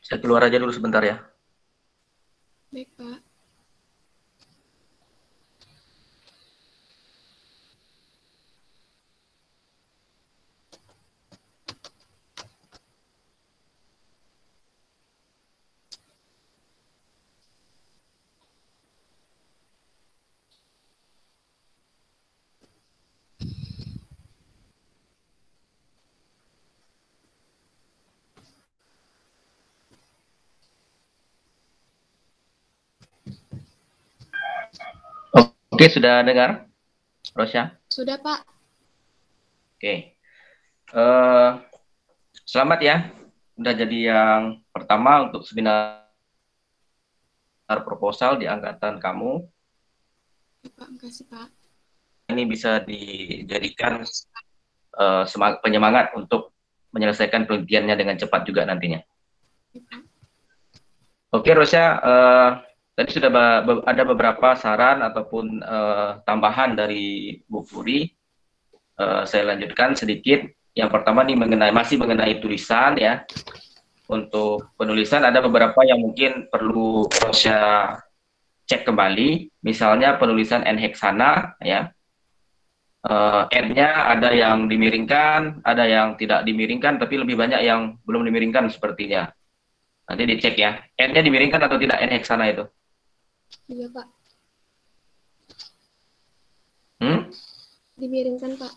Saya keluar aja dulu sebentar ya. Baik, Pak. Oke, sudah dengar, Rosya? Sudah, Pak. Oke. Selamat ya, udah jadi yang pertama untuk seminar proposal di angkatan kamu. Ya, Pak. Makasih, Pak. Ini bisa dijadikan penyemangat untuk menyelesaikan penelitiannya dengan cepat juga nantinya. Ya, Pak. Oke, Rosya, tadi sudah ada beberapa saran ataupun tambahan dari Bu Puri. Saya lanjutkan sedikit. Yang pertama nih masih mengenai tulisan ya. Untuk penulisan ada beberapa yang mungkin perlu saya cek kembali. Misalnya penulisan N heksana ya. N-nya ada yang dimiringkan, ada yang tidak dimiringkan, tapi lebih banyak yang belum dimiringkan sepertinya. Nanti dicek ya. N-nya dimiringkan atau tidak N heksana itu? Iya, Pak. Dimiringkan, Pak.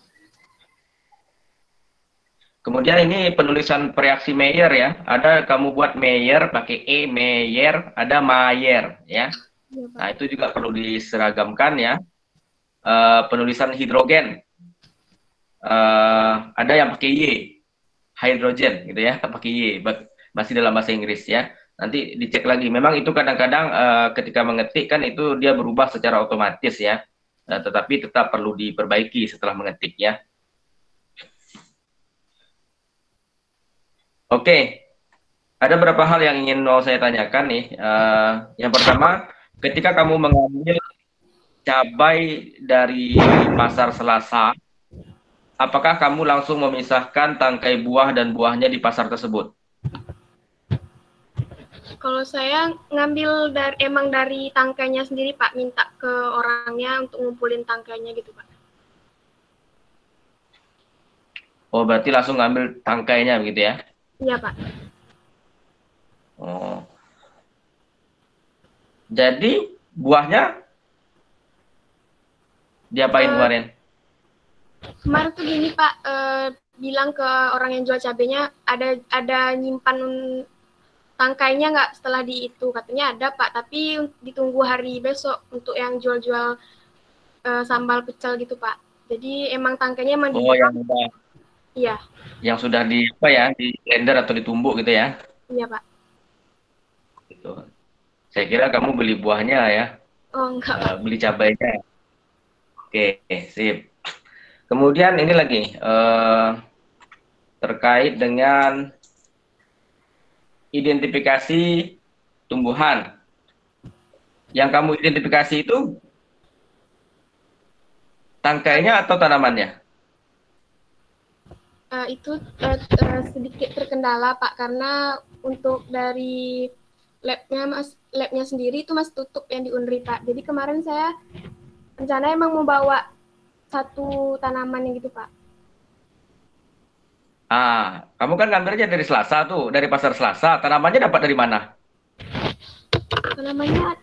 Kemudian ini penulisan preaksi Meyer ya. Ada kamu buat Meyer pakai E, Meyer, ada Mayer ya. Iya, Pak. Nah, itu juga perlu diseragamkan ya. Penulisan hidrogen. Ada yang pakai Y, hydrogen gitu ya, pakai Y, masih dalam bahasa Inggris ya. Nanti dicek lagi. Memang itu kadang-kadang ketika mengetik kan itu dia berubah secara otomatis ya. Tetapi tetap perlu diperbaiki setelah mengetik ya. Oke, ada beberapa hal yang ingin mau saya tanyakan nih. Yang pertama, ketika kamu mengambil cabai dari pasar Selasa, apakah kamu langsung memisahkan tangkai buah dan buahnya di pasar tersebut? Kalau saya ngambil emang dari tangkainya sendiri, Pak, minta ke orangnya untuk ngumpulin tangkainya gitu, Pak. Oh, berarti langsung ngambil tangkainya begitu ya? Iya, Pak. Oh. Jadi buahnya diapain kemarin? Kemarin tuh gini, Pak, bilang ke orang yang jual cabenya ada nyimpan tangkainya nggak setelah di itu. Katanya ada, Pak, tapi ditunggu hari besok untuk yang jual-jual sambal pecel gitu, Pak. Jadi emang tangkainya emang Oh, yang udah. Iya. Yang sudah di apa ya, di blender atau ditumbuk gitu ya? Iya, Pak. Gitu. Saya kira kamu beli buahnya ya. Oh, enggak, Pak. Beli cabainya. Oke, sip. Kemudian ini lagi terkait dengan identifikasi tumbuhan. Yang kamu identifikasi itu tangkainya atau tanamannya? Itu sedikit terkendala, Pak, karena untuk dari labnya sendiri itu masih tutup yang di Unri, Pak. Jadi kemarin saya rencana emang mau bawa satu tanaman gitu, Pak. Kamu kan ngambilnya dari Selasa tuh, dari pasar Selasa. Tanamannya dapat dari mana? Tanamannya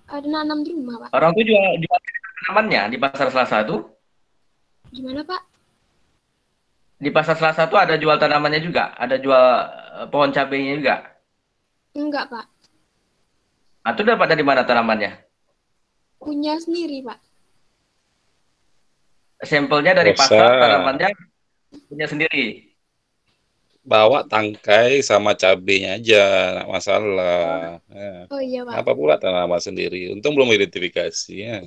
ada nanam di rumah, Pak. Orang tuh jual tanamannya di pasar Selasa tuh. Gimana, Pak? Di pasar Selasa tuh ada jual tanamannya juga, ada jual pohon cabenya juga. Enggak, Pak. Itu dapat dari mana tanamannya? Punya sendiri, Pak. Sampelnya dari pasar, tanamannya punya sendiri. Bawa tangkai sama cabenya aja, nggak masalah. Oh iya, Pak. Apa pula tanaman sendiri? Untung belum identifikasi ya.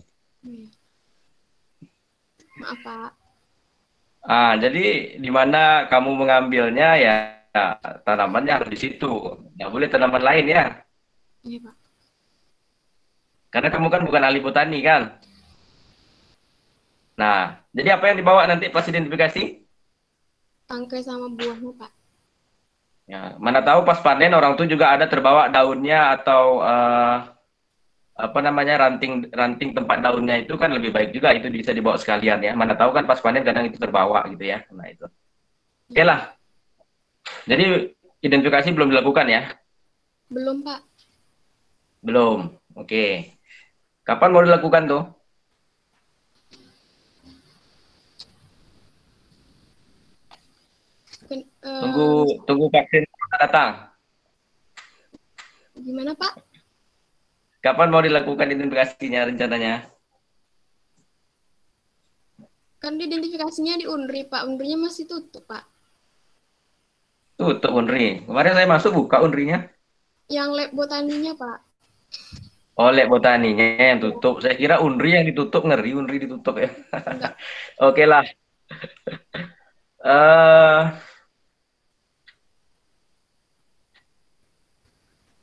Maaf, Pak. Jadi di mana kamu mengambilnya ya tanamannya harus di situ. Nggak boleh tanaman lain ya. Iya, Pak. Karena kamu kan bukan ahli botani kan. Nah, jadi apa yang dibawa nanti pas identifikasi? Tangkai sama buahnya, Pak. Ya, mana tahu pas panen orang tuh juga ada terbawa daunnya atau apa namanya ranting tempat daunnya itu kan lebih baik juga itu bisa dibawa sekalian ya. Mana tahu kan pas panen kadang itu terbawa gitu ya. Nah itu. Oke lah. Jadi identifikasi belum dilakukan ya? Belum, Pak. Belum. Oke. Kapan mau dilakukan tuh? Tunggu vaksin datang. Gimana, Pak? Kapan mau dilakukan identifikasinya rencananya? Kan identifikasinya di Unri, Pak. Unrinya masih tutup, Pak. Tutup Unri. Kemarin saya masuk buka Unrinya. Yang lab botaninya, Pak. Oh, lab botaninya yang tutup. Saya kira Unri yang ditutup, ngeri Unri ditutup ya. Oke lah.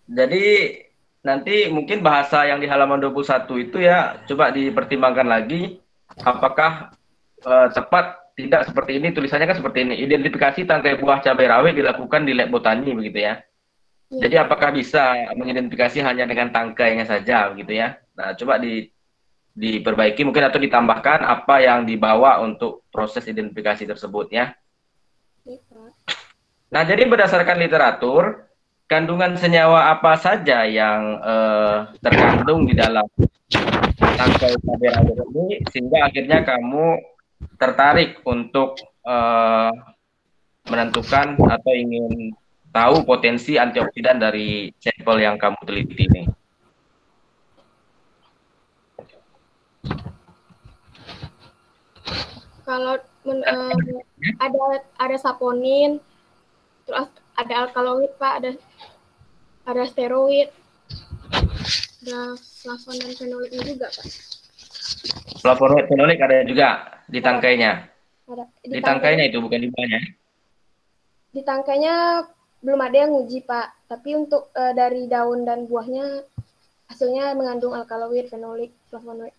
Jadi nanti mungkin bahasa yang di halaman 21 itu ya coba dipertimbangkan lagi apakah tepat tidak seperti ini, tulisannya kan seperti ini. Identifikasi tangkai buah cabai rawit dilakukan di lab botani begitu ya. Iya, Jadi Pak. apakah bisa mengidentifikasi hanya dengan tangkainya saja begitu ya. Nah, coba diperbaiki mungkin atau ditambahkan apa yang dibawa untuk proses identifikasi tersebut ya. Iya, Pak. Nah, jadi berdasarkan literatur, kandungan senyawa apa saja yang terkandung di dalam tangkai cabai rawit ini sehingga akhirnya kamu tertarik untuk menentukan atau ingin tahu potensi antioksidan dari sampel yang kamu teliti ini. Kalau ada saponin, terus ada alkaloid, Pak, ada steroid, ada flavon dan fenoliknya juga, Pak. Flavonoid, fenolik ada juga di tangkainya. Ada Di tangkainya itu bukan di buahnya. Di tangkainya belum ada yang uji, Pak. Tapi untuk dari daun dan buahnya hasilnya mengandung alkaloid, fenolik, flavonoid.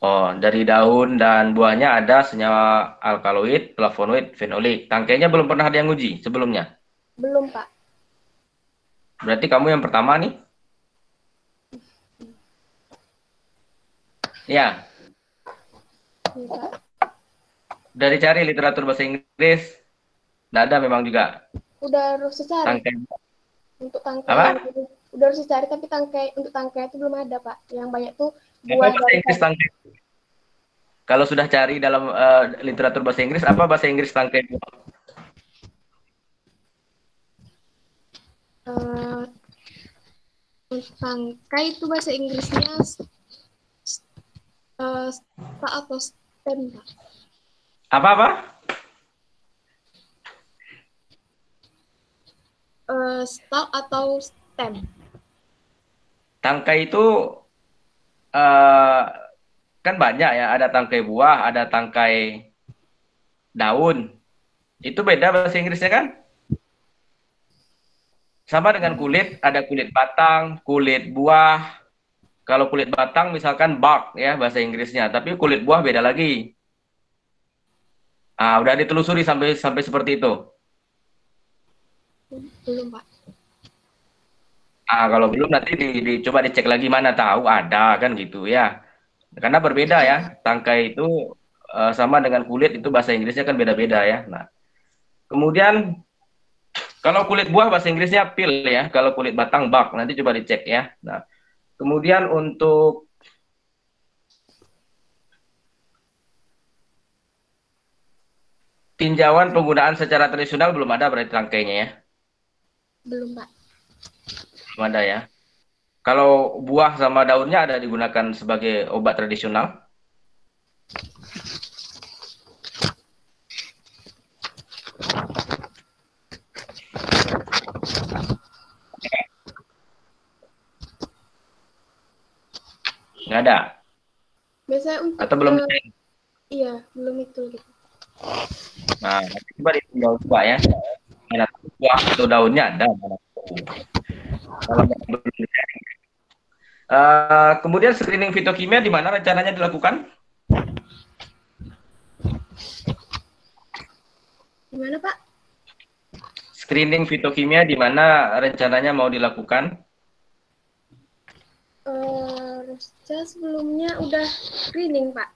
Oh, dari daun dan buahnya ada senyawa alkaloid, flavonoid, fenolik. Tangkainya belum pernah ada yang uji sebelumnya. Belum, Pak. Berarti kamu yang pertama nih? Ya. Iya, Pak. Dari cari literatur bahasa Inggris, nggak ada memang juga. Udah harus cari. Tangkai. Untuk tangkai Apa? udah harus cari, tapi untuk tangkai itu belum ada, Pak. Yang banyak tuh Apa buah bahasa Inggris tangkai? Kalau sudah cari dalam literatur bahasa Inggris, apa bahasa Inggris tangkai? Untuk tangkai itu bahasa Inggrisnya atau stem, Pak. Apa-apa? Stalk atau stem. Tangkai itu kan banyak ya, ada tangkai buah, ada tangkai daun. Itu beda bahasa Inggrisnya kan? Sama dengan kulit, ada kulit batang, kulit buah. Kalau kulit batang misalkan bark ya bahasa Inggrisnya, tapi kulit buah beda lagi. Ah, udah ditelusuri sampai seperti itu. Belum, Pak. Ah, kalau belum nanti coba dicek lagi, mana tahu ada kan gitu ya. Karena berbeda ya, tangkai itu sama dengan kulit itu bahasa Inggrisnya kan beda-beda ya. Nah, kemudian kalau kulit buah bahasa Inggrisnya peel ya, kalau kulit batang bark, nanti coba dicek ya. Nah, kemudian untuk tinjauan penggunaan secara tradisional belum ada berarti tangkainya ya? Belum, Pak. Belum ada ya. Kalau buah sama daunnya ada digunakan sebagai obat tradisional? Nggak ada? Biasanya untuk Atau belum? Iya, belum itu gitu. Nah, coba ditinjau coba ya. Mana buah atau daunnya ada. Kalau belum dicari. Kemudian screening fitokimia di mana rencananya dilakukan? Gimana, Pak? Screening fitokimia di mana rencananya mau dilakukan? Rosca sebelumnya udah screening, Pak,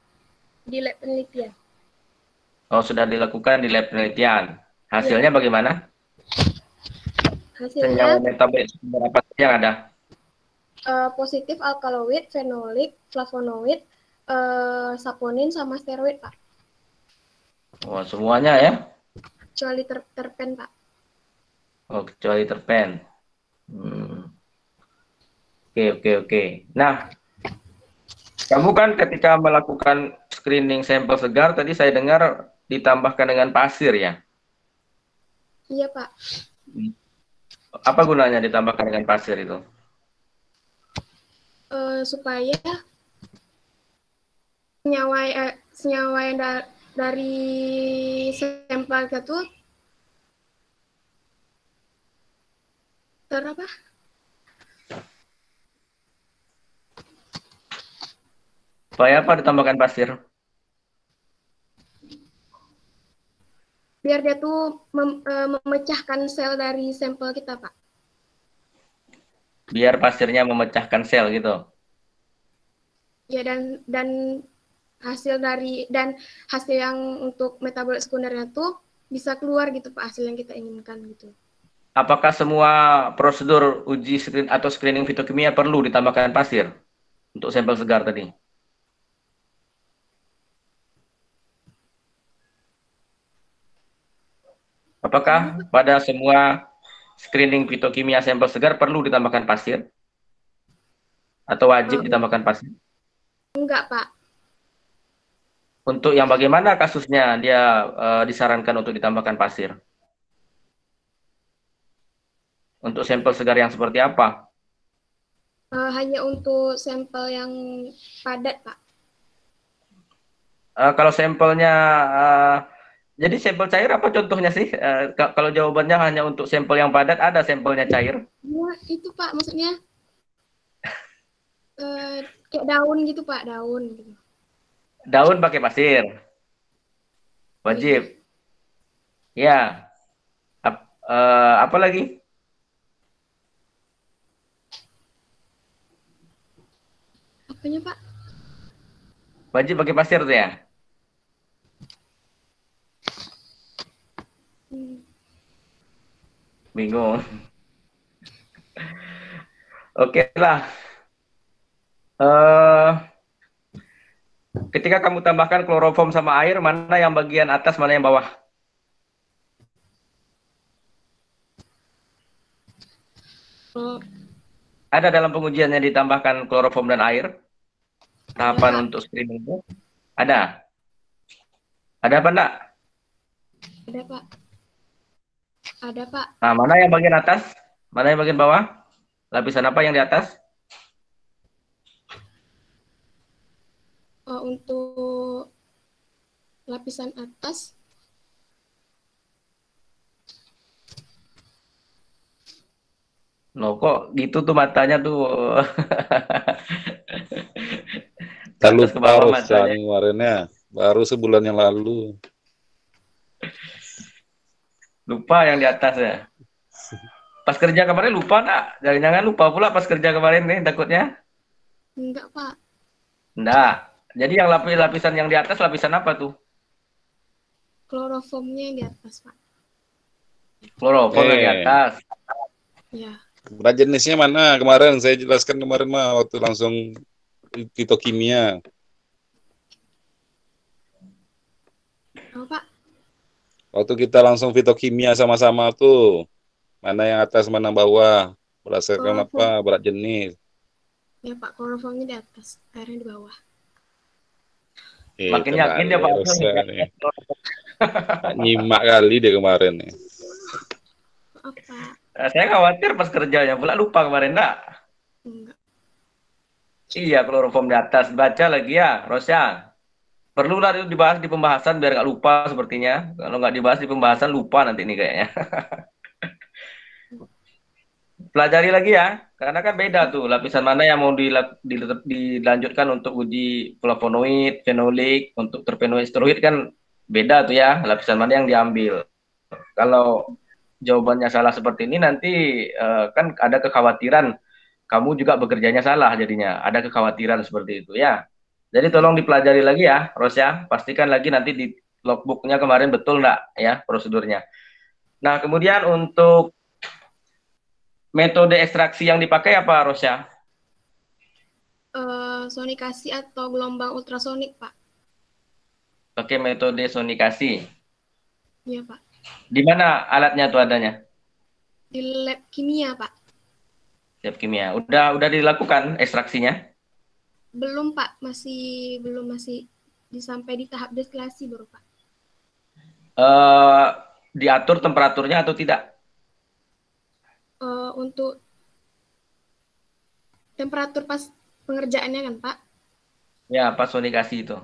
di lab penelitian. Oh, sudah dilakukan di lab penelitian. Hasilnya bagaimana? Senyawa Hasilnya metabolit berapa yang ada? positif alkaloid, fenolik, flavonoid, saponin, sama steroid, Pak. Oh, semuanya ya? Kecuali terpen, Pak. Oh, kecuali terpen. Oke. Nah, kamu kan ketika melakukan screening sampel segar, tadi saya dengar ditambahkan dengan pasir ya? Iya, Pak. Apa gunanya ditambahkan dengan pasir itu? Supaya senyawa yang dari sampel itu Supaya apa ditambahkan pasir? Biar dia tuh memecahkan sel dari sampel kita, Pak. Biar pasirnya memecahkan sel gitu. Ya, dan hasil yang untuk metabolit sekundernya tuh bisa keluar gitu Pak, hasil yang kita inginkan gitu. Apakah semua prosedur uji atau screening fitokimia perlu ditambahkan pasir untuk sampel segar tadi? Apakah pada semua screening fitokimia sampel segar perlu ditambahkan pasir? Atau wajib ditambahkan pasir? Enggak, Pak. Untuk yang bagaimana kasusnya dia disarankan untuk ditambahkan pasir? Untuk sampel segar yang seperti apa? Hanya untuk sampel yang padat, Pak. Kalau sampelnya, jadi sampel cair apa contohnya sih? Kalau jawabannya hanya untuk sampel yang padat, ada sampelnya cair? Ya, itu Pak, maksudnya kayak daun gitu Pak, daun gitu. Daun pakai pasir, wajib. Ya. Apa lagi? Apanya Pak? Wajib pakai pasir tuh ya? Bingung. Oke lah. Ketika kamu tambahkan kloroform sama air, mana yang bagian atas, mana yang bawah? Ada dalam pengujiannya ditambahkan kloroform dan air? Tahapan untuk screening itu? Ada? Ada apa enggak? Ada Pak. Ada Pak. Nah, mana yang bagian atas? Mana yang bagian bawah? Lapisan apa yang di atas? Untuk lapisan atas. Loh, kok gitu tuh matanya tuh. Tak Atas ke lupa bawah Rosa matanya. kemarinnya, baru sebulan yang lalu. Lupa yang di atas ya. Pas kerja kemarin lupa enggak? Jangan-jangan lupa pula pas kerja kemarin nih takutnya. Enggak Pak. Enggak. Jadi yang lapisan yang di atas lapisan apa tuh? Kloroformnya yang di atas Pak. Kloroform yang di atas. Ya. Berat jenisnya mana kemarin? Saya jelaskan kemarin mah waktu langsung fitokimia. Apa Pak? Waktu kita langsung fitokimia sama-sama tuh, mana yang atas, mana bawah, berdasarkan apa, berat jenis. Ya Pak, kloroformnya di atas, airnya di bawah. Makin yakin dia Pak. Nyimak kali dia kemarin nih. Apa? Saya khawatir pas kerjanya pula lupa kemarin enggak? Enggak. Iya, kloroform di atas. Baca lagi ya, Rosya. Perlulah itu dibahas di pembahasan biar nggak lupa sepertinya. Kalau nggak dibahas di pembahasan lupa nanti ini kayaknya. Pelajari lagi ya, karena kan beda tuh lapisan mana yang mau dilanjutkan untuk uji flavonoid, fenolik, untuk terpenoid steroid kan beda tuh ya, lapisan mana yang diambil. Kalau jawabannya salah seperti ini nanti kan ada kekhawatiran kamu juga bekerjanya salah jadinya, ada kekhawatiran seperti itu ya. Jadi tolong dipelajari lagi ya, Rosya, pastikan lagi nanti di logbooknya kemarin betul nggak ya prosedurnya. Nah kemudian untuk metode ekstraksi yang dipakai apa, Rosya? Sonikasi atau gelombang ultrasonik, Pak. Pakai metode sonikasi. Iya, Pak. Di mana alatnya tuh adanya? Di lab kimia, Pak. Lab kimia. Udah dilakukan ekstraksinya? Belum, Pak. Masih sampai di tahap destilasi baru, Pak. Diatur temperaturnya atau tidak? Untuk temperatur pas pengerjaannya kan, Pak? Ya, pas sonikasi itu.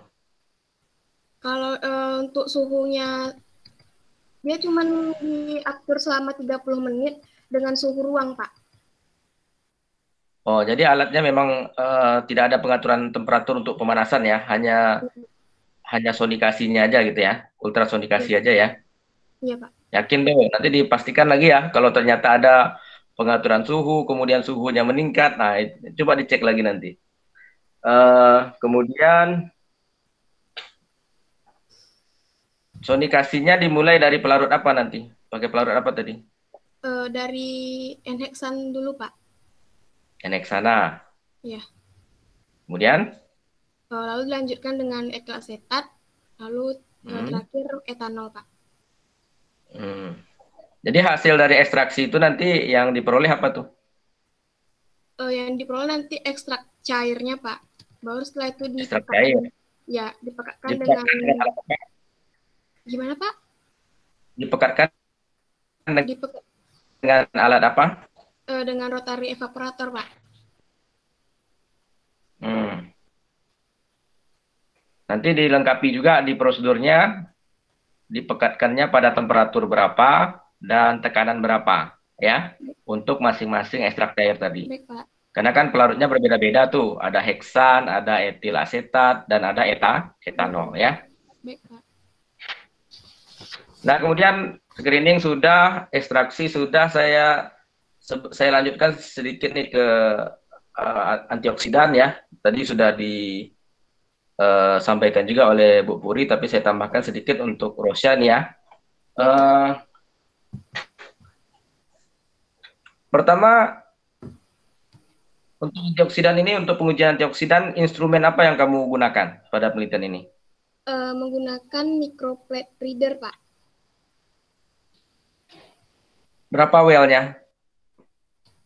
Kalau untuk suhunya, dia cuma diatur selama 30 menit dengan suhu ruang, Pak. Oh, jadi alatnya memang tidak ada pengaturan temperatur untuk pemanasan ya, hanya sonikasinya aja gitu ya, ultrasonikasi Iya, aja ya. iya Pak. Yakin deh, nanti dipastikan lagi ya kalau ternyata ada pengaturan suhu, kemudian suhunya meningkat. Nah, coba dicek lagi nanti. Kemudian sonikasinya dimulai dari pelarut apa nanti? Pakai pelarut apa tadi? Dari Enhexan dulu Pak. Eneksana. Ya. Kemudian, Lalu dilanjutkan dengan etil asetat, lalu hmm, terakhir etanol Pak. hmm. Jadi hasil dari ekstraksi itu nanti yang diperoleh apa tuh? Yang diperoleh nanti ekstrak cairnya Pak. Baru setelah itu Ekstrak cair. dipekatkan, ya dipekatkan dengan Dipekatkan dengan alat apa? gimana Pak? Dipekatkan Dipekat, dengan alat apa? dengan rotary evaporator Pak. Hmm. Nanti dilengkapi juga di prosedurnya, dipekatkannya pada temperatur berapa dan tekanan berapa ya untuk masing-masing ekstrak cair tadi. Baik Pak. Karena kan pelarutnya berbeda-beda tuh, ada heksan, ada etil asetat, dan ada etanol ya. Baik Pak. Nah, kemudian screening sudah, ekstraksi sudah, saya lanjutkan sedikit nih ke antioksidan ya. Tadi sudah disampaikan juga oleh Bu Puri, tapi saya tambahkan sedikit untuk Roshan ya. Pertama, untuk antioksidan ini, untuk pengujian antioksidan, instrumen apa yang kamu gunakan pada penelitian ini? Menggunakan microplate reader Pak. Berapa well-nya?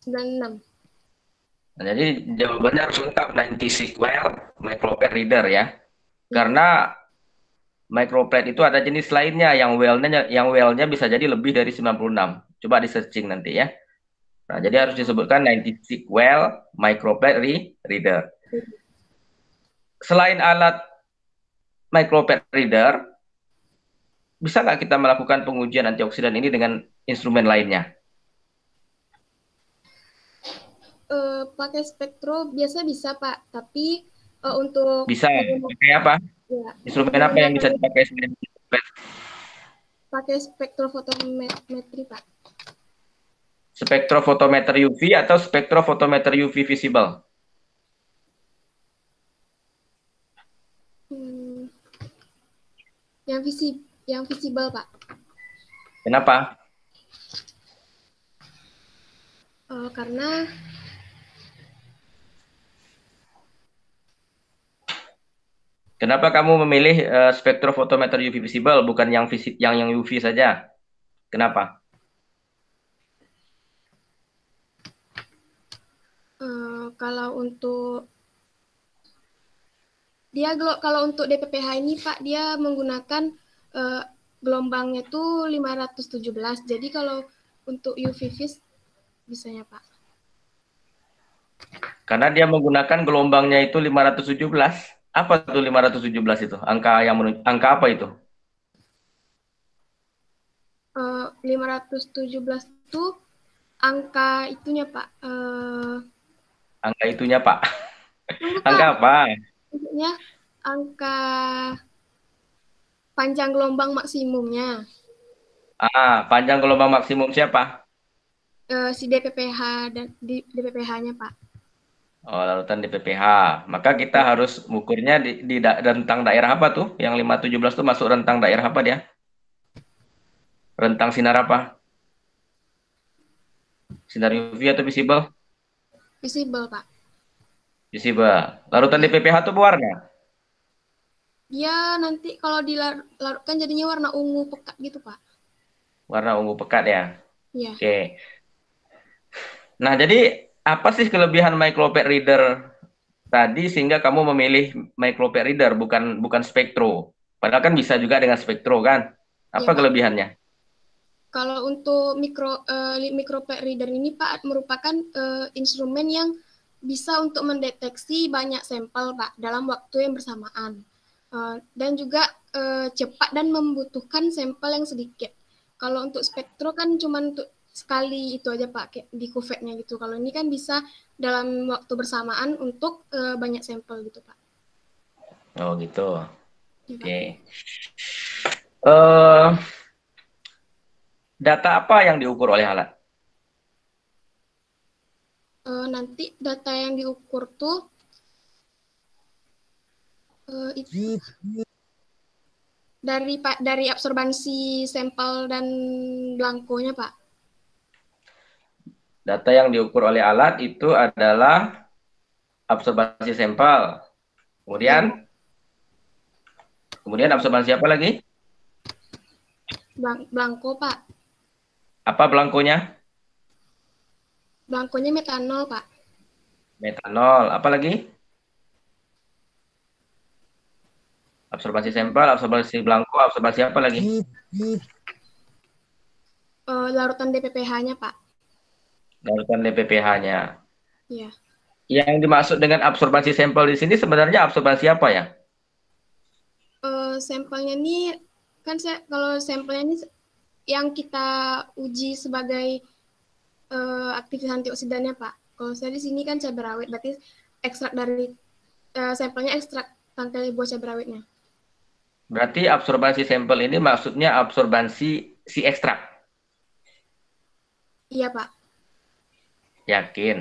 96. Nah, jadi jawabannya harus lengkap, 96 well microplate reader ya. Karena microplate itu ada jenis lainnya yang well-nya bisa jadi lebih dari 96. Coba di searching nanti ya. Nah, jadi harus disebutkan 96 well microplate reader. Selain alat microplate reader, bisa nggak kita melakukan pengujian antioksidan ini dengan instrumen lainnya? Pakai spektro biasa bisa Pak, tapi untuk Bisa. Pakai apa? ya, Instrumen apa yang bisa dipakai selain pakai spektrofotometri Pak. spektrofotometer UV atau spektrofotometer UV visible? Yang visible Pak. Kenapa? Karena Kenapa kamu memilih spektrofotometer UV visible bukan yang UV saja? Kenapa? kalau untuk DPPH ini Pak, dia menggunakan gelombangnya itu 517. Jadi kalau untuk UV vis bisanya Pak. Karena dia menggunakan gelombangnya itu 517. Apa tuh 517 itu? Angka apa itu? 517 itu angka itunya Pak. Angka itunya Pak. Angka apa? Maksudnya angka panjang gelombang maksimumnya. Panjang gelombang maksimum siapa? Si DPPH dan di DPPH-nya Pak. Oh, larutan DPPH. Maka kita harus mengukurnya di rentang daerah apa tuh? Yang 517 tuh masuk rentang daerah apa dia? Rentang sinar apa? Sinar UV atau visible? Visible Pak. Visible. Larutan DPPH tuh berwarna? Dia nanti kalau dilarutkan jadinya warna ungu pekat gitu Pak. Warna ungu pekat ya? Iya. Oke. Nah, jadi apa sih kelebihan microplate reader tadi sehingga kamu memilih microplate reader bukan spektro? Padahal kan bisa juga dengan spektro kan? Apa Ya, kelebihannya? Kalau untuk microplate reader ini Pak merupakan instrumen yang bisa untuk mendeteksi banyak sampel Pak dalam waktu yang bersamaan. Dan juga cepat dan membutuhkan sampel yang sedikit. Kalau untuk spektro kan cuma untuk sekali itu aja Pak, kayak di kuvetnya gitu. Kalau ini kan bisa dalam waktu bersamaan untuk banyak sampel gitu Pak. Oh gitu. Ya, Pak. Oke. Eh, data apa yang diukur oleh alat? Nanti data yang diukur tuh itu dari absorbansi sampel dan blankonya Pak. Data yang diukur oleh alat itu adalah absorbansi sampel. Kemudian absorbansi apa lagi? Blanko Pak. Apa blankonya? Blankonya metanol Pak. Metanol. Apa lagi? Absorbansi sampel, absorbansi blanko, absorbansi apa lagi? Larutan DPPH-nya Pak. Larutan DPPH-nya. Iya. Yang dimaksud dengan absorbansi sampel di sini sebenarnya absorbansi apa ya? Sampelnya ini kan kalau sampelnya ini yang kita uji sebagai aktivitas antioksidannya Pak. Kalau saya di sini kan cabai rawit, berarti ekstrak dari sampelnya ekstrak tangkai buah cabai rawitnya. Berarti absorbansi sampel ini maksudnya absorbansi si ekstrak. Iya Pak. Yakin?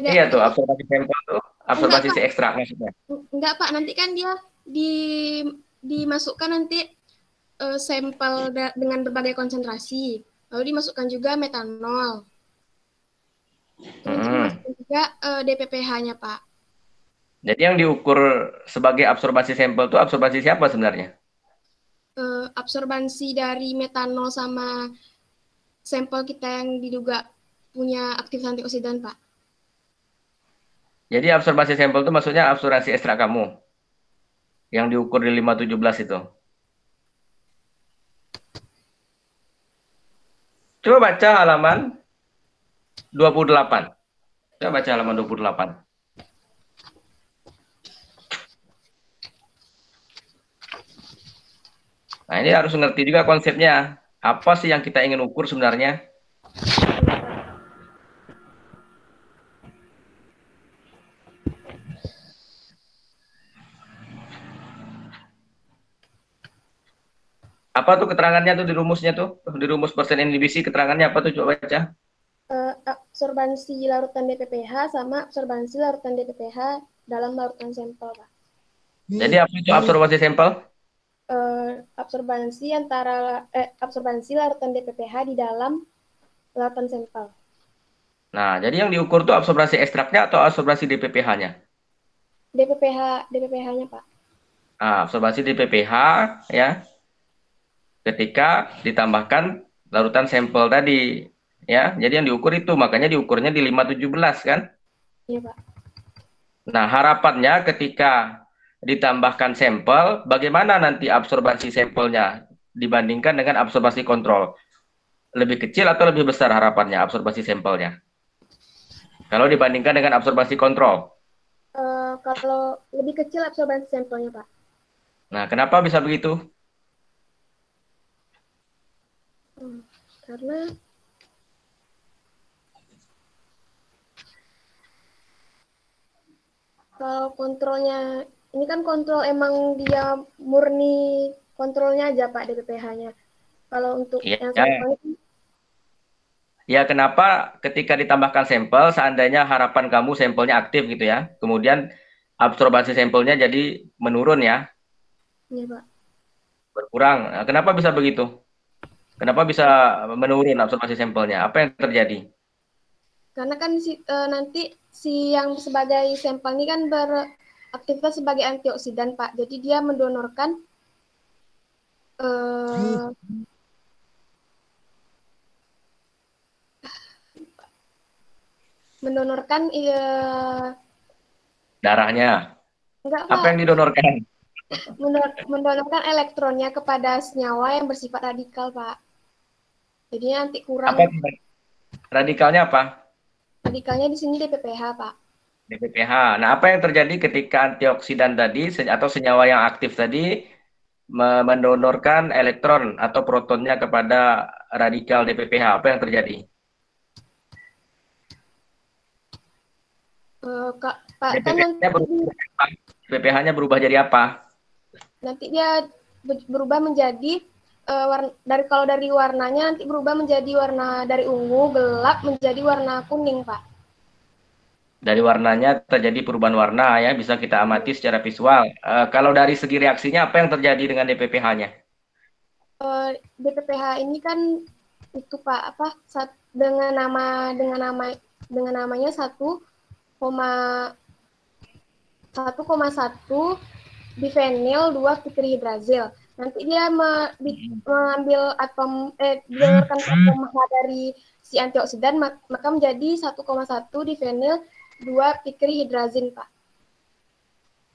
Iya tuh absorbansi sampel tuh absorbansi si ekstrak maksudnya. Enggak Pak, nanti kan dia dimasukkan nanti sampel dengan berbagai konsentrasi, lalu dimasukkan juga metanol, dimasukkan juga DPPH-nya Pak. Jadi yang diukur sebagai absorbansi sampel itu absorbansi siapa sebenarnya? Absorbansi dari metanol sama sampel kita yang diduga punya aktivitas antioksidan Pak. Jadi absorbansi sampel itu maksudnya absorbansi ekstrak kamu yang diukur di 517 itu. Coba baca halaman 28. Coba baca halaman 28. Nah, ini harus ngerti juga konsepnya. Apa sih yang kita ingin ukur sebenarnya? Apa tuh keterangannya tuh di rumusnya tuh? Di rumus persen inhibisi keterangannya apa tuh? Coba baca. Absorbansi larutan DPPH sama absorbansi larutan DPPH dalam larutan sampel, Pak. Jadi apa itu absorbansi sampel? Absorbansi larutan DPPH di dalam larutan sampel. Nah, jadi yang diukur tuh absorbansi ekstraknya atau absorbansi DPPH-nya? DPPH-nya, Pak. Nah, absorbansi DPPH ya. Ketika ditambahkan larutan sampel tadi ya. Jadi yang diukur itu, makanya diukurnya di 517 kan? Iya, Pak. Nah, harapannya ketika ditambahkan sampel, bagaimana nanti absorbansi sampelnya dibandingkan dengan absorbansi kontrol? Lebih kecil atau lebih besar harapannya absorbansi sampelnya? Kalau dibandingkan dengan absorbansi kontrol? Kalau lebih kecil absorbansi sampelnya, Pak. Nah, kenapa bisa begitu? Karena kalau kontrolnya, ini kan kontrol emang dia murni kontrolnya aja Pak DPPH-nya. Kalau untuk yang sampel itu, ya kenapa ketika ditambahkan sampel, seandainya harapan kamu sampelnya aktif gitu ya, kemudian absorbansi sampelnya jadi menurun ya? Iya Pak. Berkurang. Nah, kenapa bisa begitu? Kenapa bisa menurun absorbansi sampelnya? Apa yang terjadi? Karena kan nanti si yang sebagai sampel ini kan beraktivitas sebagai antioksidan Pak. Jadi dia mendonorkan darahnya. Enggak, apa Pak. yang didonorkan? Mendonorkan elektronnya kepada senyawa yang bersifat radikal, Pak. Jadi nanti kurang. Apa radikalnya apa? Radikalnya di sini DPPH, Pak. DPPH. Nah, apa yang terjadi ketika antioksidan tadi atau senyawa yang aktif tadi mendonorkan elektron atau protonnya kepada radikal DPPH, apa yang terjadi? Pak, kan DPPH-nya berubah jadi apa? Nanti dia berubah menjadi kalau dari warnanya nanti berubah menjadi warna dari ungu gelap menjadi warna kuning, Pak. Dari warnanya terjadi perubahan warna ya, bisa kita amati secara visual. Kalau dari segi reaksinya apa yang terjadi dengan DPPH-nya? DPPH ini kan itu Pak apa dengan namanya 1,1 difenil 2 pitrihidrazil. Nanti dia mengambil berdasarkan atom H dari si antioksidan maka menjadi 1,1 difenil 2 pitrihidrazin, Pak.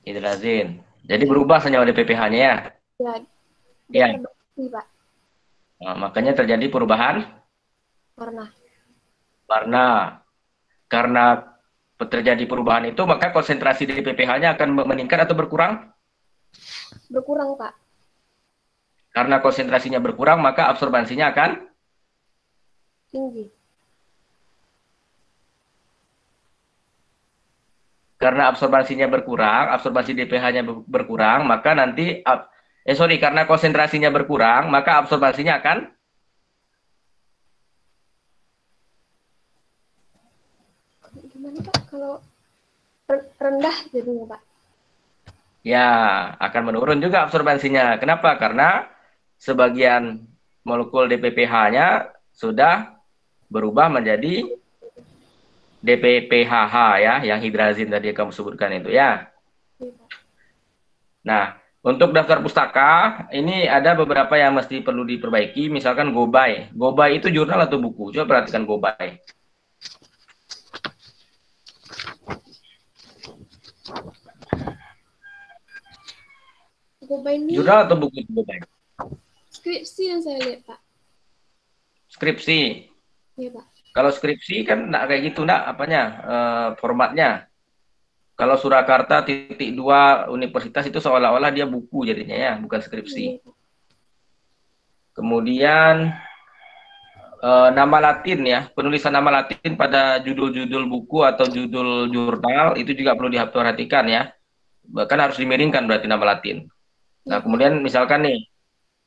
Hidrazin. Jadi berubah senyawa DPPH-nya ya? Ya. Terbagi, Pak. Nah, makanya terjadi perubahan warna. Karena terjadi perubahan itu, maka konsentrasi DPPH-nya akan meningkat atau berkurang? Berkurang, Pak. Karena konsentrasinya berkurang, maka absorbansinya akan tinggi. Karena absorbansinya berkurang, absorbansi DPH-nya berkurang, maka nanti karena konsentrasinya berkurang, maka absorbansinya akan gimana, Pak? Kalau rendah jadinya, Pak? Ya, akan menurun juga absorbansinya. Kenapa? Karena sebagian molekul DPPH-nya sudah berubah menjadi DPPHH ya, yang hidrazin tadi kamu sebutkan itu ya. Nah, untuk daftar pustaka, ini ada beberapa yang mesti perlu diperbaiki, misalkan Gobay. Gobay itu jurnal atau buku? Coba perhatikan Gobay. Gobay ini jurnal atau buku Gobay? Skripsi yang saya lihat, Pak. Skripsi? Iya, Pak. Kalau skripsi kan enggak kayak gitu, enggak formatnya. Kalau Surakarta _2 universitas itu seolah-olah dia buku jadinya ya, bukan skripsi. Kemudian nama Latin ya, penulisan nama Latin pada judul-judul buku atau judul jurnal itu juga perlu diperhatikan ya. Bahkan harus dimiringkan berarti nama Latin. Nah, kemudian misalkan nih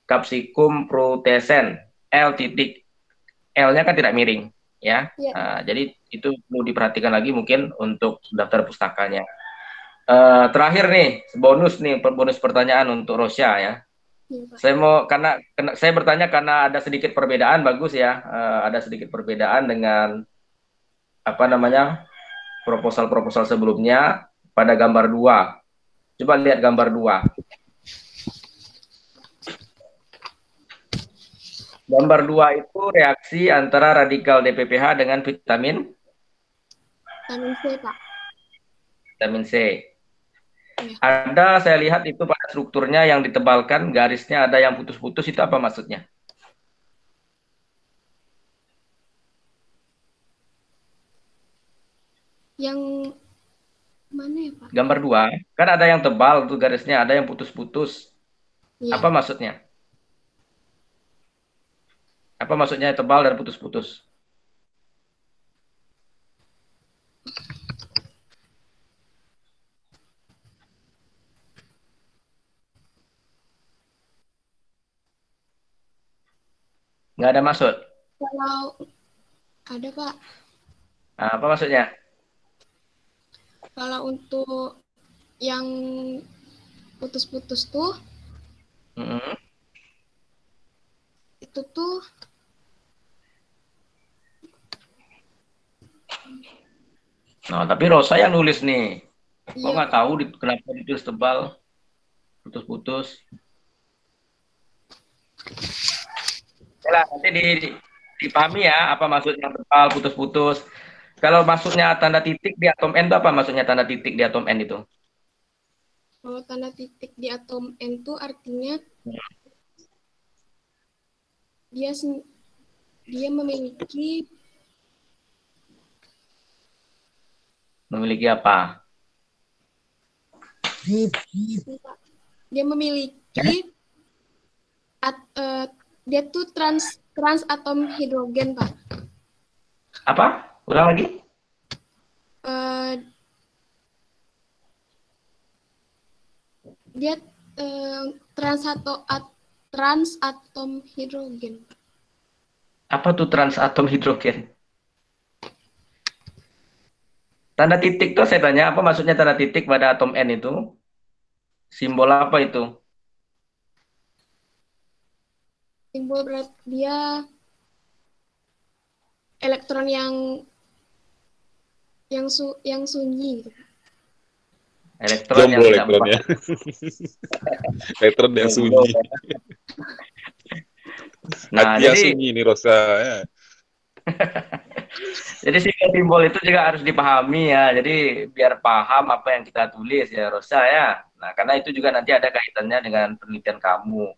Capsicum prutescens, L-nya kan tidak miring ya. Nah, jadi itu perlu diperhatikan lagi mungkin untuk daftar pustakanya. Terakhir nih, bonus pertanyaan untuk Rosya ya. Saya mau karena saya bertanya karena ada sedikit perbedaan, bagus ya. Ada sedikit perbedaan dengan proposal sebelumnya pada gambar 2. Coba lihat gambar 2. Gambar 2 itu reaksi antara radikal DPPH dengan vitamin C, Pak. Vitamin C. Ada, saya lihat itu pada strukturnya yang ditebalkan, garisnya ada yang putus-putus, itu apa maksudnya? Yang mana ya, Pak? Gambar 2, kan ada yang tebal tuh garisnya, ada yang putus-putus. Apa maksudnya? Apa maksudnya tebal dan putus-putus? Nggak ada maksud? Kalau ada, Pak. Nah, apa maksudnya? Kalau untuk yang putus-putus tuh, itu tuh nah, tapi Rosa yang nulis nih. Kok nggak tahu kenapa ditulis tebal, putus-putus? Yalah, nanti dipahami ya apa maksudnya tebal, putus-putus. Kalau maksudnya tanda titik di atom N itu apa maksudnya tanda titik di atom N itu? Kalau tanda titik di atom N itu artinya dia memiliki apa? Dia memiliki dia tuh trans atom hidrogen, Pak. Apa? Ulang lagi? Eh, dia trans atom hidrogen. Apa tuh transatom hidrogen? Tanda titik tuh saya tanya, apa maksudnya tanda titik pada atom N itu? Simbol apa itu? Simbol berat dia elektron yang sunyi gitu. Elektron yang Jomblo tidak elektronnya. Elektron yang Jomblo. sunyi. Nah, Hati yang jadi sunyi nih Rosa. Ya. jadi simbol itu juga harus dipahami ya. Jadi biar paham apa yang kita tulis ya Rosa ya. Nah, karena itu juga nanti ada kaitannya dengan penelitian kamu.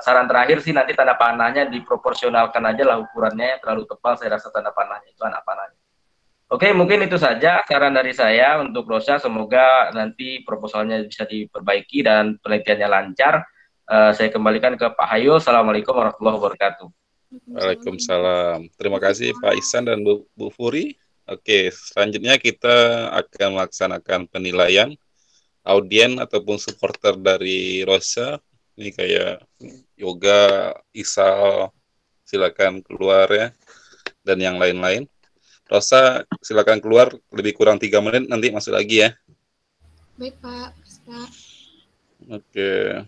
Saran terakhir sih nanti tanda panahnya diproporsionalkan aja lah ukurannya, terlalu tebal saya rasa tanda panahnya itu anak panahnya. Oke, mungkin itu saja saran dari saya untuk Rosa. Semoga nanti proposalnya bisa diperbaiki dan penelitiannya lancar. Saya kembalikan ke Pak Hayul. Assalamualaikum warahmatullahi wabarakatuh. Waalaikumsalam. Terima kasih Pak Ihsan dan Bu Furi. Oke, selanjutnya kita akan melaksanakan penilaian audien ataupun supporter dari Rosa. Ini kayak Yoga, Isal, silakan keluar ya, dan yang lain-lain. Rosa, silakan keluar, lebih kurang 3 menit, nanti masuk lagi ya. Baik, Pak. Oke.